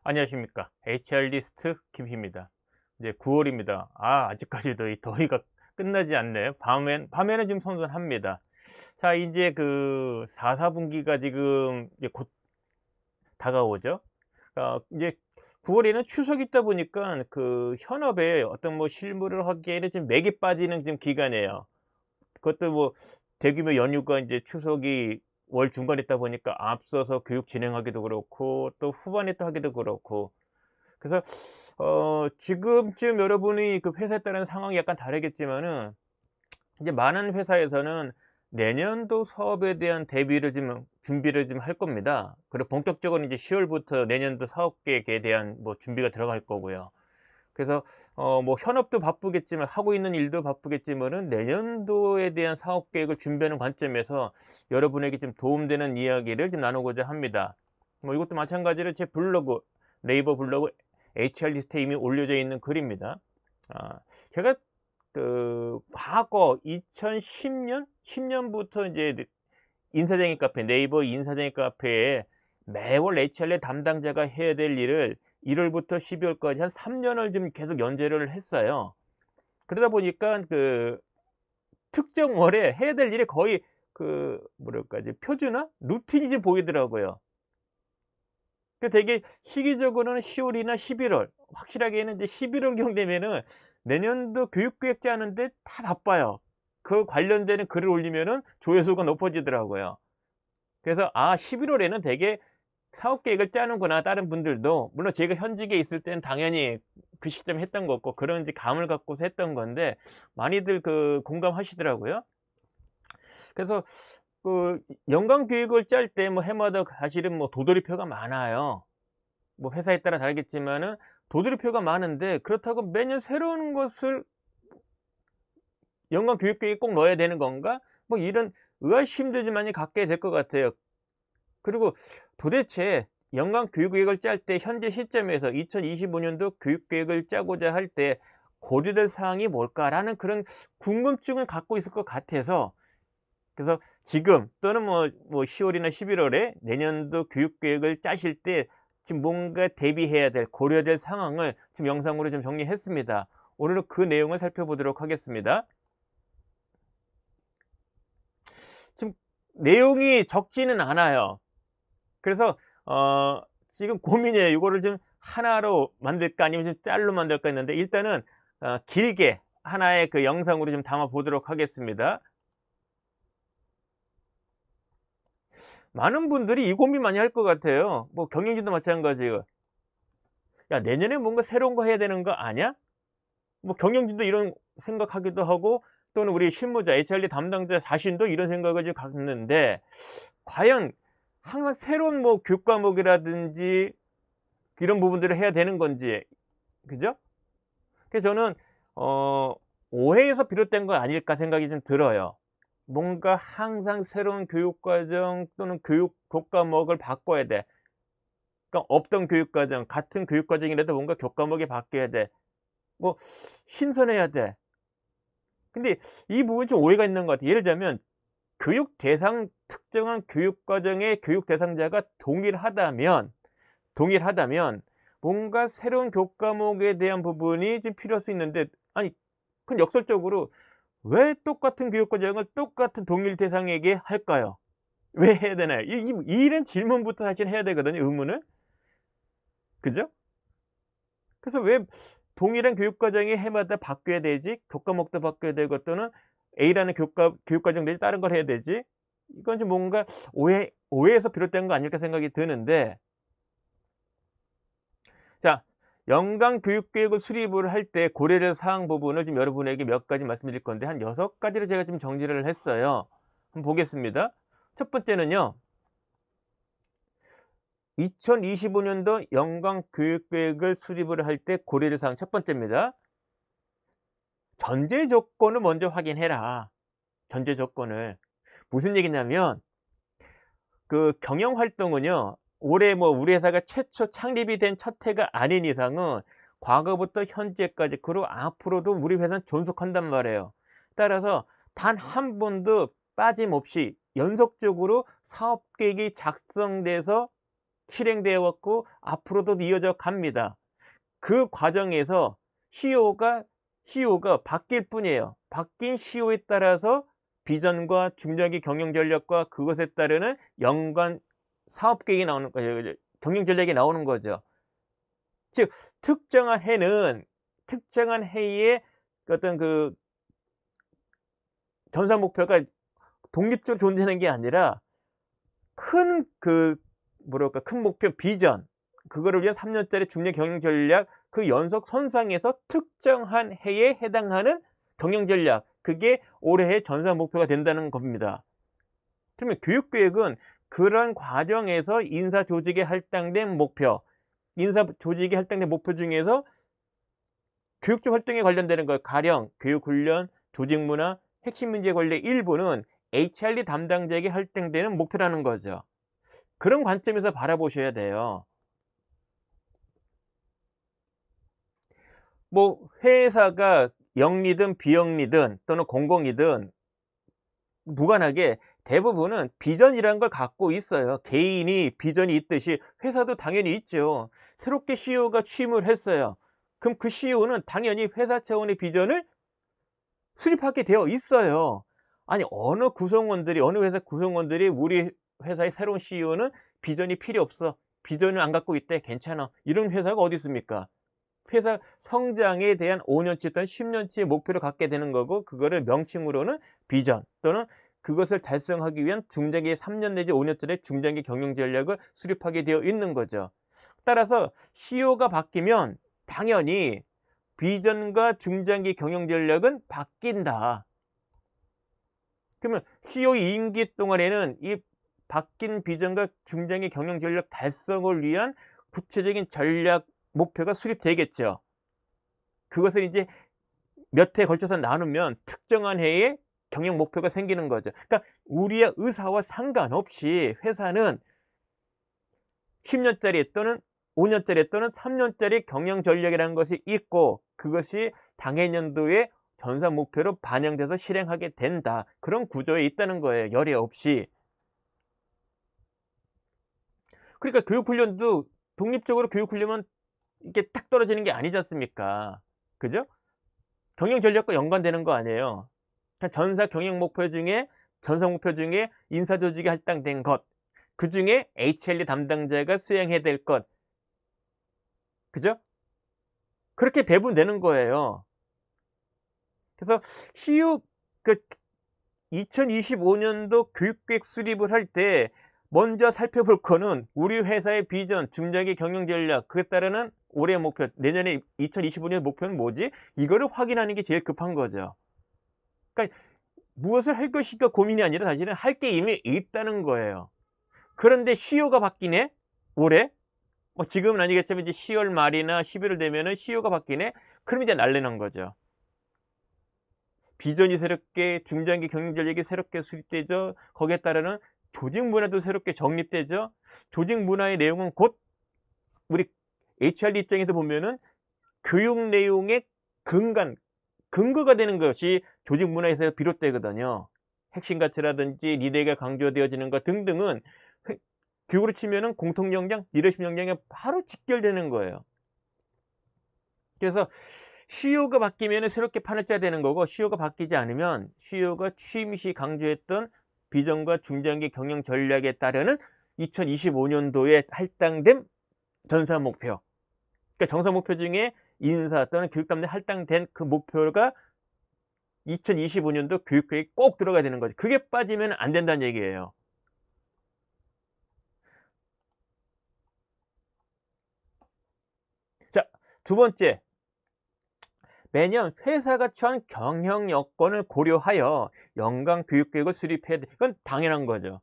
안녕하십니까. HR리스트 김희입니다. 이제 9월입니다. 아직까지도 이 더위가 끝나지 않네요. 밤에는 좀 선선합니다. 자, 이제 그 4, 4분기가 지금 이제 곧 다가오죠. 이제 9월에는 추석이 있다 보니까 그 현업에 어떤 뭐 실무를 하기에는 좀 맥이 빠지는 지금 기간이에요. 그것도 뭐 대규모 연휴가 이제 추석이 월 중간에 있다 보니까 앞서서 교육 진행하기도 그렇고 또 후반에 또 하기도 그렇고, 그래서 지금쯤 여러분이 그 회사에 따른 상황이 약간 다르겠지만은 이제 많은 회사에서는 내년도 사업에 대한 대비를 좀 준비를 좀 할 겁니다. 그리고 본격적으로 이제 10 월부터 내년도 사업 계획에 대한 뭐 준비가 들어갈 거고요. 그래서 뭐 현업도 바쁘겠지만 하고 있는 일도 바쁘겠지만은 내년도에 대한 사업 계획을 준비하는 관점에서 여러분에게 좀 도움되는 이야기를 좀 나누고자 합니다. 뭐 이것도 마찬가지로 제 블로그, 네이버 블로그 HR리스트에 이미 올려져 있는 글입니다. 제가 그 과거 2010년 10년부터 이제 인사정의 카페, 네이버 인사정의 카페에 매월 HR의 담당자가 해야 될 일을 1월부터 12월까지 한 3년을 좀 계속 연재를 했어요. 그러다 보니까 그 특정 월에 해야 될 일이 거의 그 뭐랄까 이제 표준화 루틴이 좀 보이더라고요. 그 되게 시기적으로는 10월이나 11월, 확실하게는 이제 11월경 되면은 내년도 교육계획 짜는데 다 바빠요. 그 관련되는 글을 올리면은 조회수가 높아지더라고요. 그래서 11월에는 되게 사업 계획을 짜는구나. 다른 분들도 물론 제가 현직에 있을 때는 당연히 그 시점에 했던 거고 그런 이제 감을 갖고서 했던 건데 많이들 그 공감하시더라고요. 그래서 그 연간 계획을 짤 때 뭐 해마다 사실은 뭐 도돌이표가 많아요. 뭐 회사에 따라 다르겠지만은 도돌이표가 많은데 그렇다고 매년 새로운 것을 연간 교육 계획에 꼭 넣어야 되는 건가? 뭐 이런 의아심도 좀 많이 갖게 될 것 같아요. 그리고 도대체 연간 교육 계획을 짤 때 현재 시점에서 2025년도 교육 계획을 짜고자 할 때 고려될 사항이 뭘까라는 그런 궁금증을 갖고 있을 것 같아서, 그래서 지금 또는 뭐 10월이나 11월에 내년도 교육 계획을 짜실 때 지금 뭔가 대비해야 될 고려될 상황을 지금 영상으로 좀 정리했습니다. 오늘은 그 내용을 살펴보도록 하겠습니다. 지금 내용이 적지는 않아요. 그래서 지금 고민이에요. 이거를 좀 하나로 만들까 아니면 좀 짤로 만들까 했는데 일단은 길게 하나의 그 영상으로 좀 담아 보도록 하겠습니다. 많은 분들이 이 고민 많이 할 것 같아요. 뭐 경영진도 마찬가지예요. 야, 내년에 뭔가 새로운 거 해야 되는 거 아니야? 뭐 경영진도 이런 생각하기도 하고 또는 우리 실무자, HR 담당자 자신도 이런 생각을 좀 갖는데 과연 항상 새로운 뭐 교과목이라든지 이런 부분들을 해야 되는 건지, 그죠? 그래서 저는 어 '오해에서 비롯된 거 아닐까.' 생각이 좀 들어요. 뭔가 항상 새로운 교육과정 또는 교과목을 바꿔야 돼. 그러니까 없던 교육과정, 같은 교육과정이라도 뭔가 교과목이 바뀌어야 돼. 뭐 신선해야 돼. 근데 이 부분이 좀 오해가 있는 것 같아요. 예를 들자면 특정한 교육과정의 교육 대상자가 동일하다면 뭔가 새로운 교과목에 대한 부분이 좀 필요할 수 있는데, 아니 그건 역설적으로 왜 똑같은 교육과정을 똑같은 동일 대상에게 할까요? 왜 해야 되나요? 이런 질문부터 사실 해야 되거든요, 의문을. 그죠? 그래서 왜 동일한 교육과정이 해마다 바뀌어야 되지? 교과목도 바뀌어야 되고 또는 A라는 교육과정 대신 다른 걸 해야 되지? 이건 좀 뭔가 오해에서 비롯된 거 아닐까 생각이 드는데, 자, 연간 교육계획을 수립을 할 때 고려될 사항 부분을 좀 여러분에게 몇 가지 말씀드릴 건데 한 6가지를 제가 좀 정리를 했어요. 한번 보겠습니다. 첫 번째는요. 2025년도 연간 교육계획을 수립을 할 때 고려될 사항 첫 번째입니다. 전제 조건을 먼저 확인해라. 전제 조건을. 무슨 얘기냐면 그 경영 활동은요. 올해 뭐 우리 회사가 최초 창립이 된 첫 해가 아닌 이상은 과거부터 현재까지 그리고 앞으로도 우리 회사는 존속한단 말이에요. 따라서 단 한 번도 빠짐없이 연속적으로 사업 계획이 작성돼서 실행되어 왔고 앞으로도 이어져 갑니다. 그 과정에서 CEO가 바뀔 뿐이에요. 바뀐 CEO에 따라서 비전과 중장기 경영 전략과 그것에 따르는 연간 사업 계획이 나오는 거죠. 경영 전략이 나오는 거죠. 즉 특정한 해의 어떤 그 전사 목표가 독립적으로 존재하는 게 아니라 큰 큰 목표 비전, 그거를 위한 3 년짜리 중년 경영 전략, 그 연속선상에서 특정한 해에 해당하는 경영 전략, 그게 올해의 전사 목표가 된다는 겁니다. 그러면 교육계획은 그런 과정에서 인사 조직에 할당된 목표, 인사 조직에 할당된 목표 중에서 교육적 활동에 관련되는 것, 가령 교육 훈련, 조직 문화, 핵심 문제 관련 일부는 HRD 담당자에게 할당되는 목표라는 거죠. 그런 관점에서 바라보셔야 돼요. 뭐 회사가 영리든 비영리든 또는 공공이든 무관하게 대부분은 비전이라는 걸 갖고 있어요. 개인이 비전이 있듯이 회사도 당연히 있죠. 새롭게 CEO가 취임을 했어요. 그럼 그 CEO는 당연히 회사 차원의 비전을 수립하게 되어 있어요. 아니 어느 회사 구성원들이 우리 회사의 새로운 CEO는 비전이 필요 없어. 비전을 안 갖고 있대. 괜찮아. 이런 회사가 어디 있습니까? 회사 성장에 대한 5년치 또는 10년치의 목표를 갖게 되는 거고, 그거를 명칭으로는 비전 또는 그것을 달성하기 위한 중장기 3년 내지 5년짜리 중장기 경영 전략을 수립하게 되어 있는 거죠. 따라서 CEO가 바뀌면 당연히 비전과 중장기 경영 전략은 바뀐다. 그러면 CEO 임기 동안에는 이 바뀐 비전과 중장기 경영 전략 달성을 위한 구체적인 전략 목표가 수립되겠죠. 그것을 이제 몇 해에 걸쳐서 나누면 특정한 해에 경영 목표가 생기는 거죠. 그러니까 우리의 의사와 상관없이 회사는 10년짜리 또는 5년짜리 또는 3년짜리 경영 전략이라는 것이 있고, 그것이 당해년도에 전사 목표로 반영돼서 실행하게 된다. 그런 구조에 있다는 거예요. 열애 없이. 그러니까 교육훈련도 독립적으로 교육훈련은 이렇게 딱 떨어지는 게 아니지 않습니까? 그죠? 경영 전략과 연관되는 거 아니에요. 그러니까 전사 목표 중에 인사 조직에 할당된 것, 그 중에 HLD 담당자가 수행해야 될 것, 그죠? 그렇게 배분되는 거예요. 그래서 CU 2025년도 교육계획 수립을 할 때 먼저 살펴볼 거는 우리 회사의 비전, 중장기 경영 전략, 그에 따르는 올해 목표, 내년에 2025년 목표는 뭐지? 이거를 확인하는 게 제일 급한 거죠. 그러니까 무엇을 할 것인가 고민이 아니라 사실은 할 게 이미 있다는 거예요. 그런데 CEO가 바뀌네? 올해? 뭐 지금은 아니겠지만 이제 10월 말이나 11월 되면은 CEO가 바뀌네? 그럼 이제 난리난 거죠. 비전이 새롭게, 중장기 경영 전략이 새롭게 수립되죠. 거기에 따르는 조직 문화도 새롭게 정립되죠. 조직 문화의 내용은 곧 우리 HRD 입장에서 보면은 교육 내용의 근거가 되는 것이 조직 문화에서 비롯되거든요. 핵심 가치라든지 리더가 강조되어지는 것 등등은 교육으로 치면은 공통 역량, 리더십 역량에 바로 직결되는 거예요. 그래서 CEO가 바뀌면 새롭게 판을 짜야 되는 거고, CEO가 바뀌지 않으면 CEO가 취임 시 강조했던 비전과 중장기 경영 전략에 따르는 2025년도에 할당된 전사 목표, 그러니까 정사 목표 중에 인사 또는 교육 담당에 할당된 그 목표가 2025년도 교육계획에 꼭 들어가야 되는 거죠. 그게 빠지면 안 된다는 얘기예요. 자, 두 번째. 매년 회사가 처한 경영 여건을 고려하여 연간 교육계획을 수립해야 돼. 이건 당연한 거죠.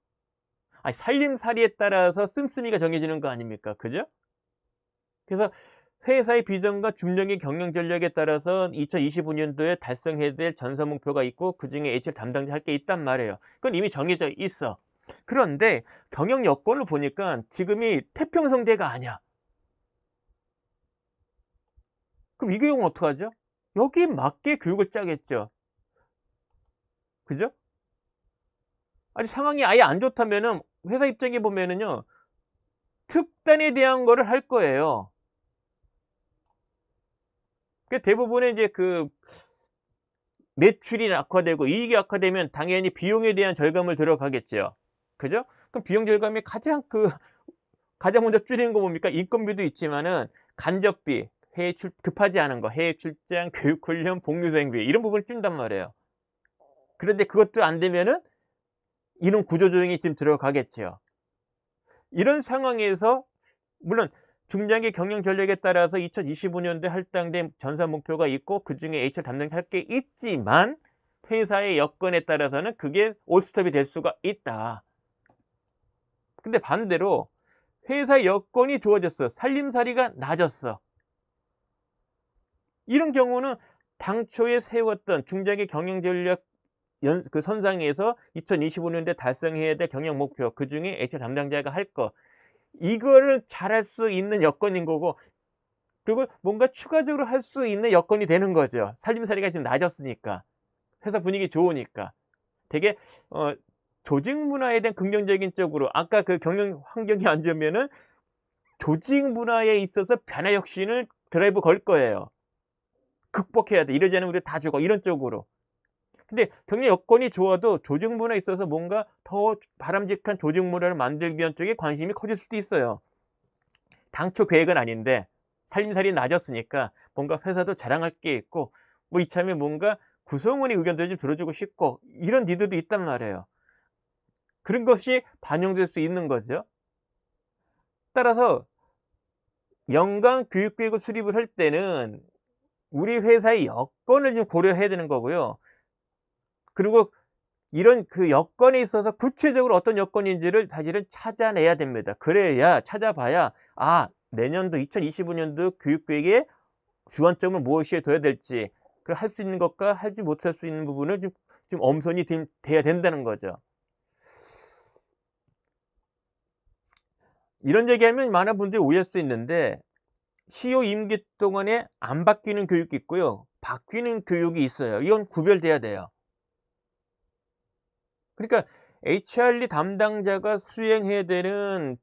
아니, 살림살이에 따라서 씀씀이가 정해지는 거 아닙니까? 그죠? 그래서 회사의 비전과 중장기 경영 전략에 따라서 2025년도에 달성해야 될 전사 목표가 있고, 그중에 HR 담당자 할 게 있단 말이에요. 그건 이미 정해져 있어. 그런데 경영 여건을 보니까 지금이 태평성대가 아니야. 그럼 이 경우는 어떡하죠? 여기에 맞게 교육을 짜겠죠. 그죠? 아니 상황이 아예 안 좋다면은 회사 입장에 보면은요, 특단에 대한 거를 할 거예요. 그 대부분의 이제 그 매출이 악화되고 이익이 악화되면 당연히 비용에 대한 절감을 들어가겠죠. 그죠? 그럼 비용 절감이 가장 먼저 줄이는 거 뭡니까? 인건비도 있지만은 간접비, 급하지 않은 거, 해외 출장, 교육 훈련, 복리수행비 이런 부분을 줄인단 말이에요. 그런데 그것도 안 되면은 이런 구조조정이 지금 들어가겠죠. 이런 상황에서 물론 중장기 경영 전략에 따라서 2025년도에 할당된 전사 목표가 있고 그중에 HR 담당할 게 있지만 회사의 여건에 따라서는 그게 올스톱이 될 수가 있다. 근데 반대로 회사의 여건이 좋아졌어. 살림살이가 낮았어. 이런 경우는 당초에 세웠던 중장기 경영 전략 선상에서 2025년도에 달성해야 될 경영 목표, 그중에 HR 담당자가 할 거, 이거를 잘할 수 있는 여건인 거고, 그리고 뭔가 추가적으로 할 수 있는 여건이 되는 거죠. 살림살이가 지금 낮았으니까. 회사 분위기 좋으니까. 되게 조직 문화에 대한 긍정적인 쪽으로, 아까 그 경영 환경이 안 좋으면은 조직 문화에 있어서 변화 혁신을 드라이브 걸 거예요. 극복해야 돼. 이러지 않으면 우리 다 죽어. 이런 쪽으로. 근데 경영 여건이 좋아도 조직 문화에 있어서 뭔가 더 바람직한 조직 문화를 만들기 위한 쪽에 관심이 커질 수도 있어요. 당초 계획은 아닌데 살림살이 낮았으니까 뭔가 회사도 자랑할 게 있고 뭐 이참에 뭔가 구성원의 의견도 좀 들어주고 싶고 이런 니드도 있단 말이에요. 그런 것이 반영될 수 있는 거죠. 따라서 연간 교육계획을 수립을 할 때는 우리 회사의 여건을 좀 고려해야 되는 거고요. 그리고 이런 그 여건에 있어서 구체적으로 어떤 여건인지를 사실은 찾아내야 됩니다. 그래야 찾아봐야 내년도 2025년도 교육계획에 주안점을 무엇이에 둬야 될지, 그 할 수 있는 것과 하지 못할 수 있는 부분을 좀 엄선이 돼야 된다는 거죠. 이런 얘기하면 많은 분들이 오해할 수 있는데 CEO 임기 동안에 안 바뀌는 교육이 있고요. 바뀌는 교육이 있어요. 이건 구별돼야 돼요. 그러니까 HRD 담당자가 수행해야 되는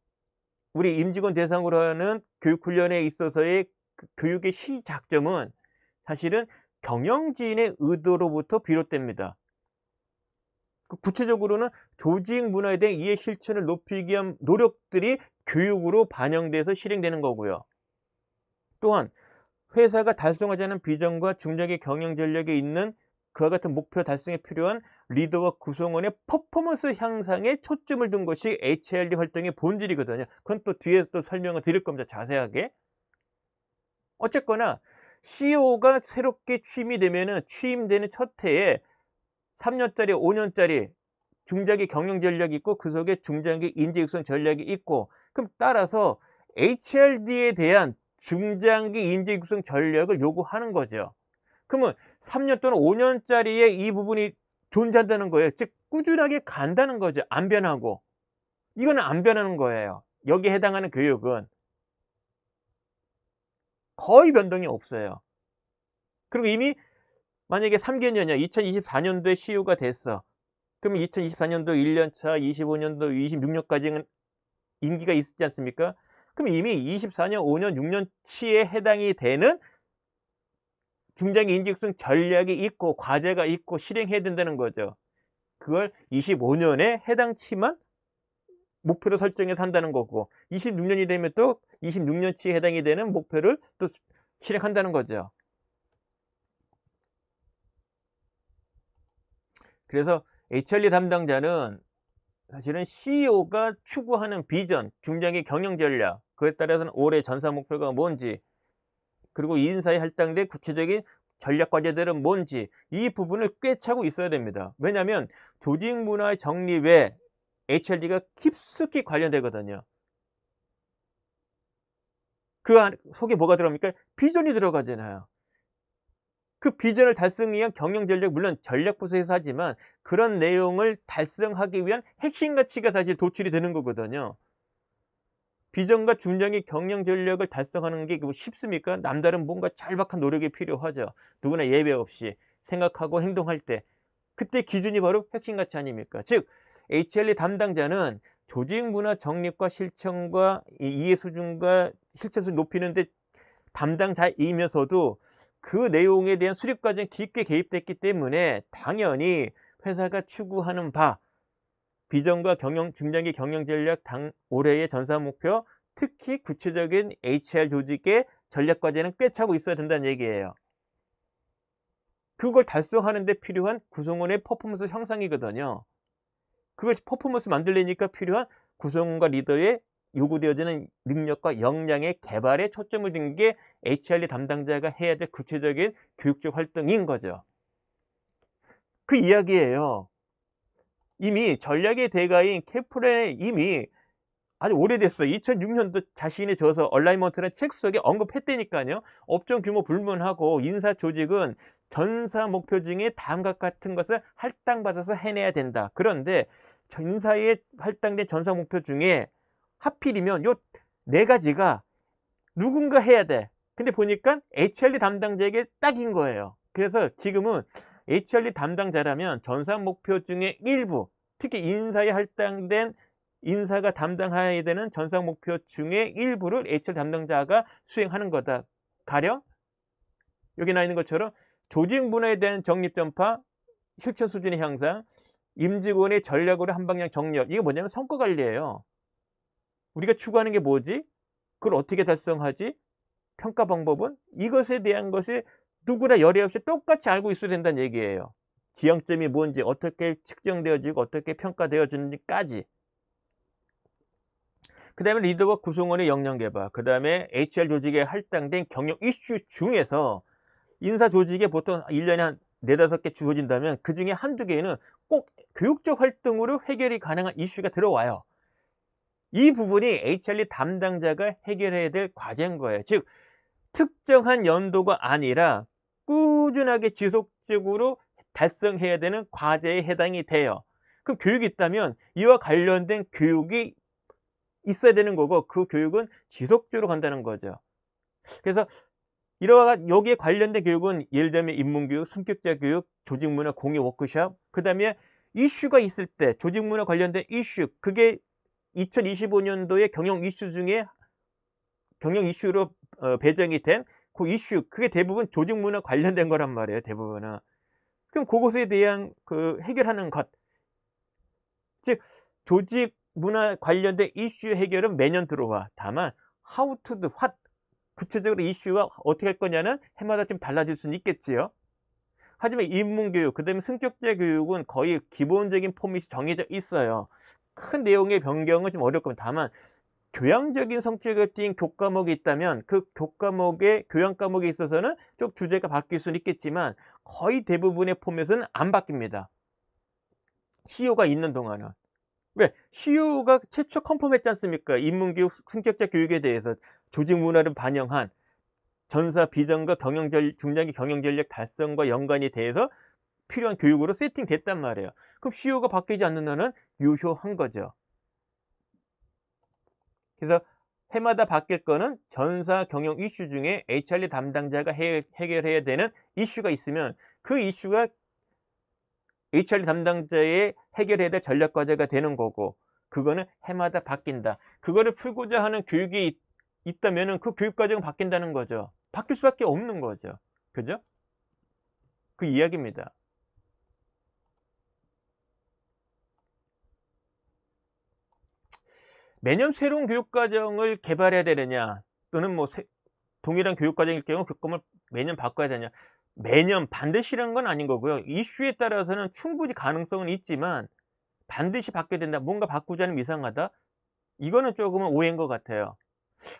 우리 임직원 대상으로 하는 교육훈련에 있어서의 교육의 시작점은 사실은 경영진의 의도로부터 비롯됩니다. 구체적으로는 조직 문화에 대한 이해 실천을 높이기 위한 노력들이 교육으로 반영돼서 실행되는 거고요. 또한 회사가 달성하자는 비전과 중장기 경영 전략에 있는 그와 같은 목표 달성에 필요한 리더와 구성원의 퍼포먼스 향상에 초점을 둔 것이 HRD 활동의 본질이거든요. 그건 또 뒤에 또 설명을 드릴 겁니다. 자세하게. 어쨌거나 CEO가 새롭게 취임이 되면은 취임되는 첫 해에 3년짜리, 5년짜리 중장기 경영 전략이 있고 그 속에 중장기 인재 육성 전략이 있고, 그럼 따라서 HRD에 대한 중장기 인재 육성 전략을 요구하는 거죠. 그러면 3년 또는 5년짜리의 이 부분이 존재한다는 거예요. 즉 꾸준하게 간다는 거죠. 안 변하고. 이거는 안 변하는 거예요. 여기에 해당하는 교육은 거의 변동이 없어요. 그리고 이미 만약에 3개년이야. 2024년도에 CEO가 됐어. 그럼 2024년도 1년차, 25년도, 26년까지는 임기가 있지 않습니까? 그럼 이미 24년, 5년, 6년치에 해당이 되는 중장기 인직성 전략이 있고 과제가 있고 실행해야 된다는 거죠. 그걸 25년에 해당치만 목표로 설정해서 한다는 거고 26년이 되면 또 26년치에 해당이 되는 목표를 또 실행한다는 거죠. 그래서 HRD 담당자는 사실은 CEO가 추구하는 비전, 중장기 경영 전략, 그에 따라서는 올해 전사 목표가 뭔지, 그리고 인사에 할당된 구체적인 전략 과제들은 뭔지, 이 부분을 꿰차고 있어야 됩니다. 왜냐하면 조직 문화의 정립에 HRD가 깊숙이 관련되거든요. 그 속에 뭐가 들어갑니까? 비전이 들어가잖아요. 그 비전을 달성하기 위한 경영 전략, 물론 전략 부서에서 하지만 그런 내용을 달성하기 위한 핵심 가치가 사실 도출이 되는 거거든요. 비전과 중장기 경영 전략을 달성하는 게 쉽습니까? 남다른 뭔가 짤막한 노력이 필요하죠. 누구나 예외 없이 생각하고 행동할 때 그때 기준이 바로 핵심 가치 아닙니까? 즉 HRD 담당자는 조직 문화 정립과 실천과 이해 수준과 실천 수준 높이는데 담당자이면서도 그 내용에 대한 수립 과정에 깊게 개입됐기 때문에 당연히 회사가 추구하는 바 비전과 중장기 경영 전략 올해의 전사 목표, 특히 구체적인 HR 조직의 전략 과제는 꿰차고 있어야 된다는 얘기예요. 그걸 달성하는 데 필요한 구성원의 퍼포먼스 향상이거든요. 그걸 퍼포먼스 만들려니까 필요한 구성원과 리더의 요구되어지는 능력과 역량의 개발에 초점을 둔 게 HRD 담당자가 해야 될 구체적인 교육적 활동인 거죠. 그 이야기예요. 이미 전략의 대가인 캐프렌이 이미 아주 오래됐어요. 2006년도 자신이 저서 얼라이먼트라는 책 속에 언급했다니까요. 업종 규모 불문하고 인사 조직은 전사 목표 중에 다음과 같은 것을 할당받아서 해내야 된다. 그런데 인사에 할당된 전사 목표 중에 하필이면 요 네 가지가 누군가 해야 돼. 근데 보니까 HRD 담당자에게 딱인 거예요. 그래서 지금은 HRD 담당자라면 전사 목표 중에 일부, 특히 인사에 할당된 인사가 담당해야 되는 전사 목표 중에 일부를 HR 담당자가 수행하는 거다. 가령 여기 나와 있는 것처럼 조직 문화에 대한 정립 전파, 실천 수준의 향상, 임직원의 전략으로 한 방향 정렬. 이게 뭐냐면 성과 관리예요. 우리가 추구하는 게 뭐지? 그걸 어떻게 달성하지? 평가 방법은? 이것에 대한 것이 누구나 열애 없이 똑같이 알고 있어야 된다는 얘기예요. 지향점이 뭔지, 어떻게 측정되어지고 어떻게 평가되어지는지까지. 그 다음에 리더와 구성원의 역량 개발, 그 다음에 HR 조직에 할당된 경영 이슈 중에서 인사 조직에 보통 1년에 한 4-5개 주어진다면 그 중에 한두 개는 꼭 교육적 활동으로 해결이 가능한 이슈가 들어와요. 이 부분이 HRD 담당자가 해결해야 될 과제인 거예요. 즉 특정한 연도가 아니라 꾸준하게 지속적으로 달성해야 되는 과제에 해당이 돼요. 그럼 교육이 있다면 이와 관련된 교육이 있어야 되는 거고 그 교육은 지속적으로 간다는 거죠. 그래서 이러한 여기에 관련된 교육은 예를 들면 인문교육, 승격자 교육, 조직문화 공유 워크숍, 그 다음에 이슈가 있을 때 조직문화 관련된 이슈, 그게 2025년도에 경영 이슈 중에 경영 이슈로 배정이 된 그 이슈, 그게 대부분 조직문화 관련된 거란 말이에요. 대부분은. 그럼 그것에 대한 그 해결하는 것, 즉 조직 문화 관련된 이슈 해결은 매년 들어와. 다만 how to do what, 구체적으로 이슈와 어떻게 할 거냐는 해마다 좀 달라질 수는 있겠지요. 하지만 인문교육, 그 다음에 승격자 교육은 거의 기본적인 포맷이 정해져 있어요. 큰 내용의 변경은 좀 어렵고, 다만 교양적인 성격을 띈 교과목이 있다면 그 교과목의 교양 과목에 있어서는 좀 주제가 바뀔 수는 있겠지만 거의 대부분의 포맷은 안 바뀝니다. CEO가 있는 동안은. 왜? CEO가 최초 컨펌했지 않습니까? 인문교육, 승격자 교육에 대해서 조직 문화를 반영한 전사 비전과 중장기 경영 전략 달성과 연관이 돼서 필요한 교육으로 세팅됐단 말이에요. 그럼 CEO가 바뀌지 않는 한은 유효한 거죠. 그래서 해마다 바뀔 거는 전사 경영 이슈 중에 HRD 담당자가 해결해야 되는 이슈가 있으면 그 이슈가 HRD 담당자의 해결해야 될 전략 과제가 되는 거고, 그거는 해마다 바뀐다. 그거를 풀고자 하는 교육이 있다면은 그 교육 과정은 바뀐다는 거죠. 바뀔 수밖에 없는 거죠. 그죠? 그 이야기입니다. 매년 새로운 교육 과정을 개발해야 되느냐, 또는 뭐 동일한 교육 과정일 경우 교과목을 매년 바꿔야 되냐. 매년 반드시라는 건 아닌 거고요. 이슈에 따라서는 충분히 가능성은 있지만 반드시 바뀌어야 된다. 뭔가 바꾸자는 이상하다. 이거는 조금은 오해인 것 같아요.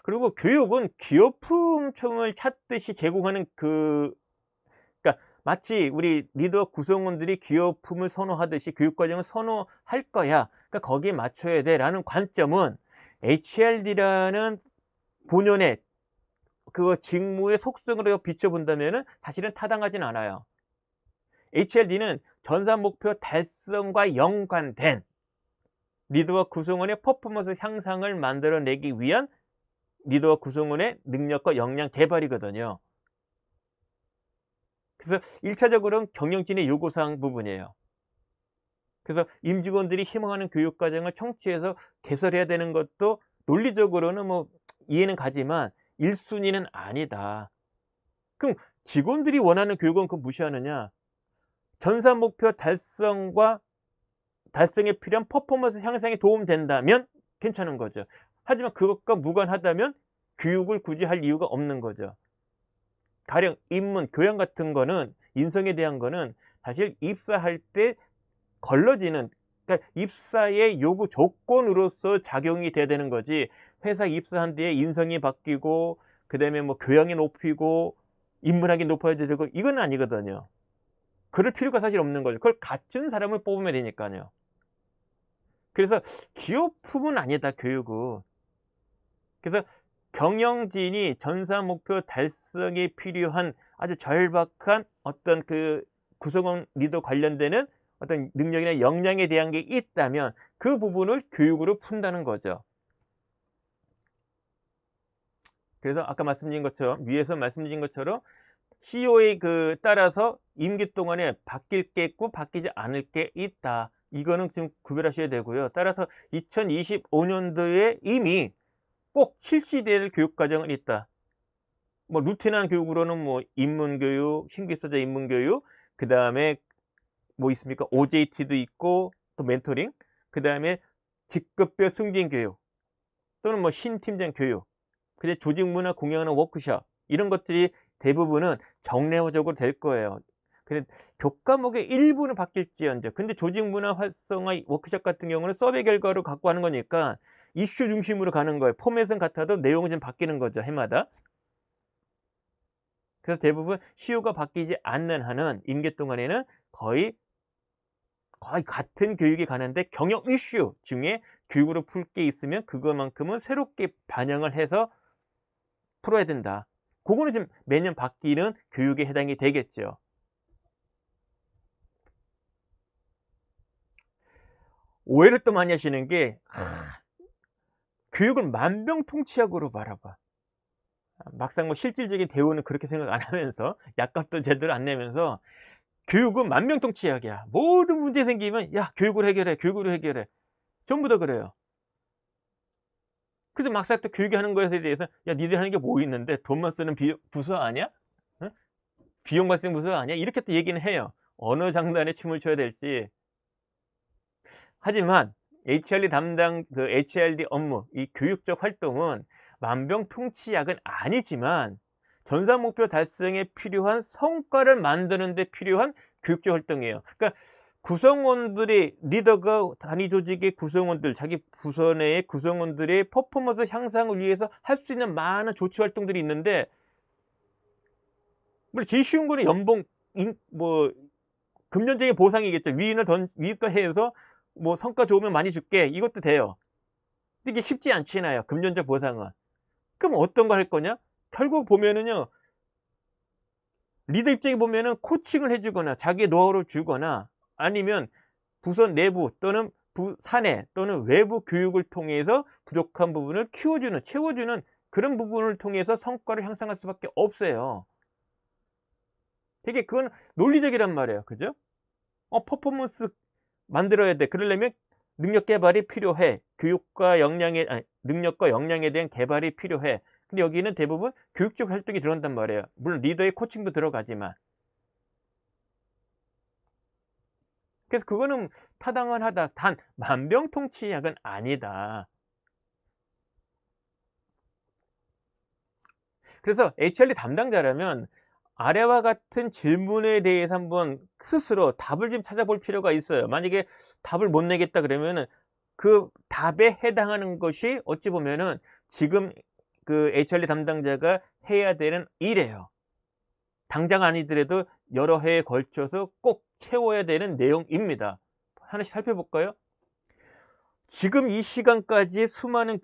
그리고 교육은 기업품총을 찾듯이 제공하는 그러니까 마치 우리 리더 구성원들이 기업품을 선호하듯이 교육과정을 선호할 거야. 그러니까 거기에 맞춰야 돼라는 관점은 HRD라는 본연의 그 직무의 속성으로 비춰본다면은 사실은 타당하진 않아요. HRD는 전산 목표 달성과 연관된 리더와 구성원의 퍼포먼스 향상을 만들어내기 위한 리더와 구성원의 능력과 역량 개발이거든요. 그래서 1차적으로는 경영진의 요구사항 부분이에요. 그래서 임직원들이 희망하는 교육과정을 청취해서 개설해야 되는 것도 논리적으로는 뭐 이해는 가지만 1순위는 아니다. 그럼 직원들이 원하는 교육은 그 무시하느냐? 전사 목표 달성과 달성에 필요한 퍼포먼스 향상에 도움된다면 괜찮은 거죠. 하지만 그것과 무관하다면 교육을 굳이 할 이유가 없는 거죠. 가령 입문, 교양 같은 거는 인성에 대한 거는 사실 입사할 때 걸러지는, 그러니까 입사의 요구 조건으로서 작용이 돼야 되는 거지, 회사 입사한 뒤에 인성이 바뀌고 그다음에 뭐 교양이 높이고 인문학이 높아야 되고 이건 아니거든요. 그럴 필요가 사실 없는 거죠. 그걸 갖춘 사람을 뽑으면 되니까요. 그래서 기업품은 아니다, 교육은. 그래서 경영진이 전사 목표 달성에 필요한 아주 절박한 어떤 그 구성원 리더 관련되는 어떤 능력이나 역량에 대한 게 있다면 그 부분을 교육으로 푼다는 거죠. 그래서 아까 말씀드린 것처럼, 위에서 말씀드린 것처럼 CEO에 그 따라서 임기 동안에 바뀔 게 있고 바뀌지 않을 게 있다. 이거는 좀 구별하셔야 되고요. 따라서 2025년도에 이미 꼭 실시될 교육과정은 있다. 뭐 루틴한 교육으로는 뭐 입문교육, 신규 입사자 입문교육, 그 다음에 뭐 있습니까? OJT도 있고 또 멘토링, 그 다음에 직급별 승진교육 또는 뭐 신팀장 교육, 근데 조직문화 공유하는 워크숍, 이런 것들이 대부분은 정례화적으로 될 거예요. 근데 교과목의 일부는 바뀔지언정, 근데 조직문화 활성화 워크숍 같은 경우는 서베이 결과로 갖고 하는 거니까 이슈 중심으로 가는 거예요. 포맷은 같아도 내용은 좀 바뀌는 거죠, 해마다. 그래서 대부분 CEO가 바뀌지 않는 한은 임기 동안에는 거의 같은 교육이 가는데 경영 이슈 중에 교육으로 풀 게 있으면 그것만큼은 새롭게 반영을 해서 풀어야 된다. 그거는 좀 매년 바뀌는 교육에 해당이 되겠죠. 오해를 또 많이 하시는 게 교육을 만병통치약으로 바라봐. 막상 뭐 실질적인 대우는 그렇게 생각 안 하면서 약값도 제대로 안 내면서 교육은 만병통치약이야. 모든 문제 생기면 야, 교육으로 해결해, 교육으로 해결해. 전부 다 그래요. 그래서 막상 또 교육하는 것에 대해서 야, 니들 하는 게 뭐 있는데 돈만 쓰는 부서 아니야? 응? 비용 발생 부서 아니야? 이렇게 또 얘기는 해요. 어느 장단에 춤을 춰야 될지. 하지만 HRD 담당 그 HRD 업무, 이 교육적 활동은 만병통치약은 아니지만 전사 목표 달성에 필요한 성과를 만드는 데 필요한 교육적 활동이에요. 그러니까 구성원들이, 리더가 단위 조직의 구성원들, 자기 부서 내의 구성원들의 퍼포먼스 향상을 위해서 할 수 있는 많은 조치 활동들이 있는데, 물론 제일 쉬운 거는 연봉, 뭐 금전적인 보상이겠죠. 위임과 해서 뭐 성과 좋으면 많이 줄게, 이것도 돼요. 근데 이게 쉽지 않잖아요, 금전적 보상은. 그럼 어떤 거 할 거냐? 결국 보면은요, 리더 입장에 보면은 코칭을 해주거나 자기 노하우를 주거나 아니면 부서 내부 또는 사내 또는 외부 교육을 통해서 부족한 부분을 키워주는, 채워주는 그런 부분을 통해서 성과를 향상할 수밖에 없어요. 되게 그건 논리적이란 말이에요. 그죠? 퍼포먼스 만들어야 돼. 그러려면 능력 개발이 필요해. 교육과 역량에, 아니, 능력과 역량에 대한 개발이 필요해. 근데 여기는 대부분 교육적 활동이 들어간단 말이에요. 물론 리더의 코칭도 들어가지만. 그래서 그거는 타당은 하다. 단 만병통치약은 아니다. 그래서 HRD 담당자라면 아래와 같은 질문에 대해서 한번 스스로 답을 좀 찾아볼 필요가 있어요. 만약에 답을 못 내겠다 그러면은 그 답에 해당하는 것이 어찌 보면은 지금 그 HRD 담당자가 해야 되는 일이에요. 당장 아니더라도 여러 해에 걸쳐서 꼭 채워야 되는 내용입니다. 하나씩 살펴볼까요? 지금 이 시간까지 수많은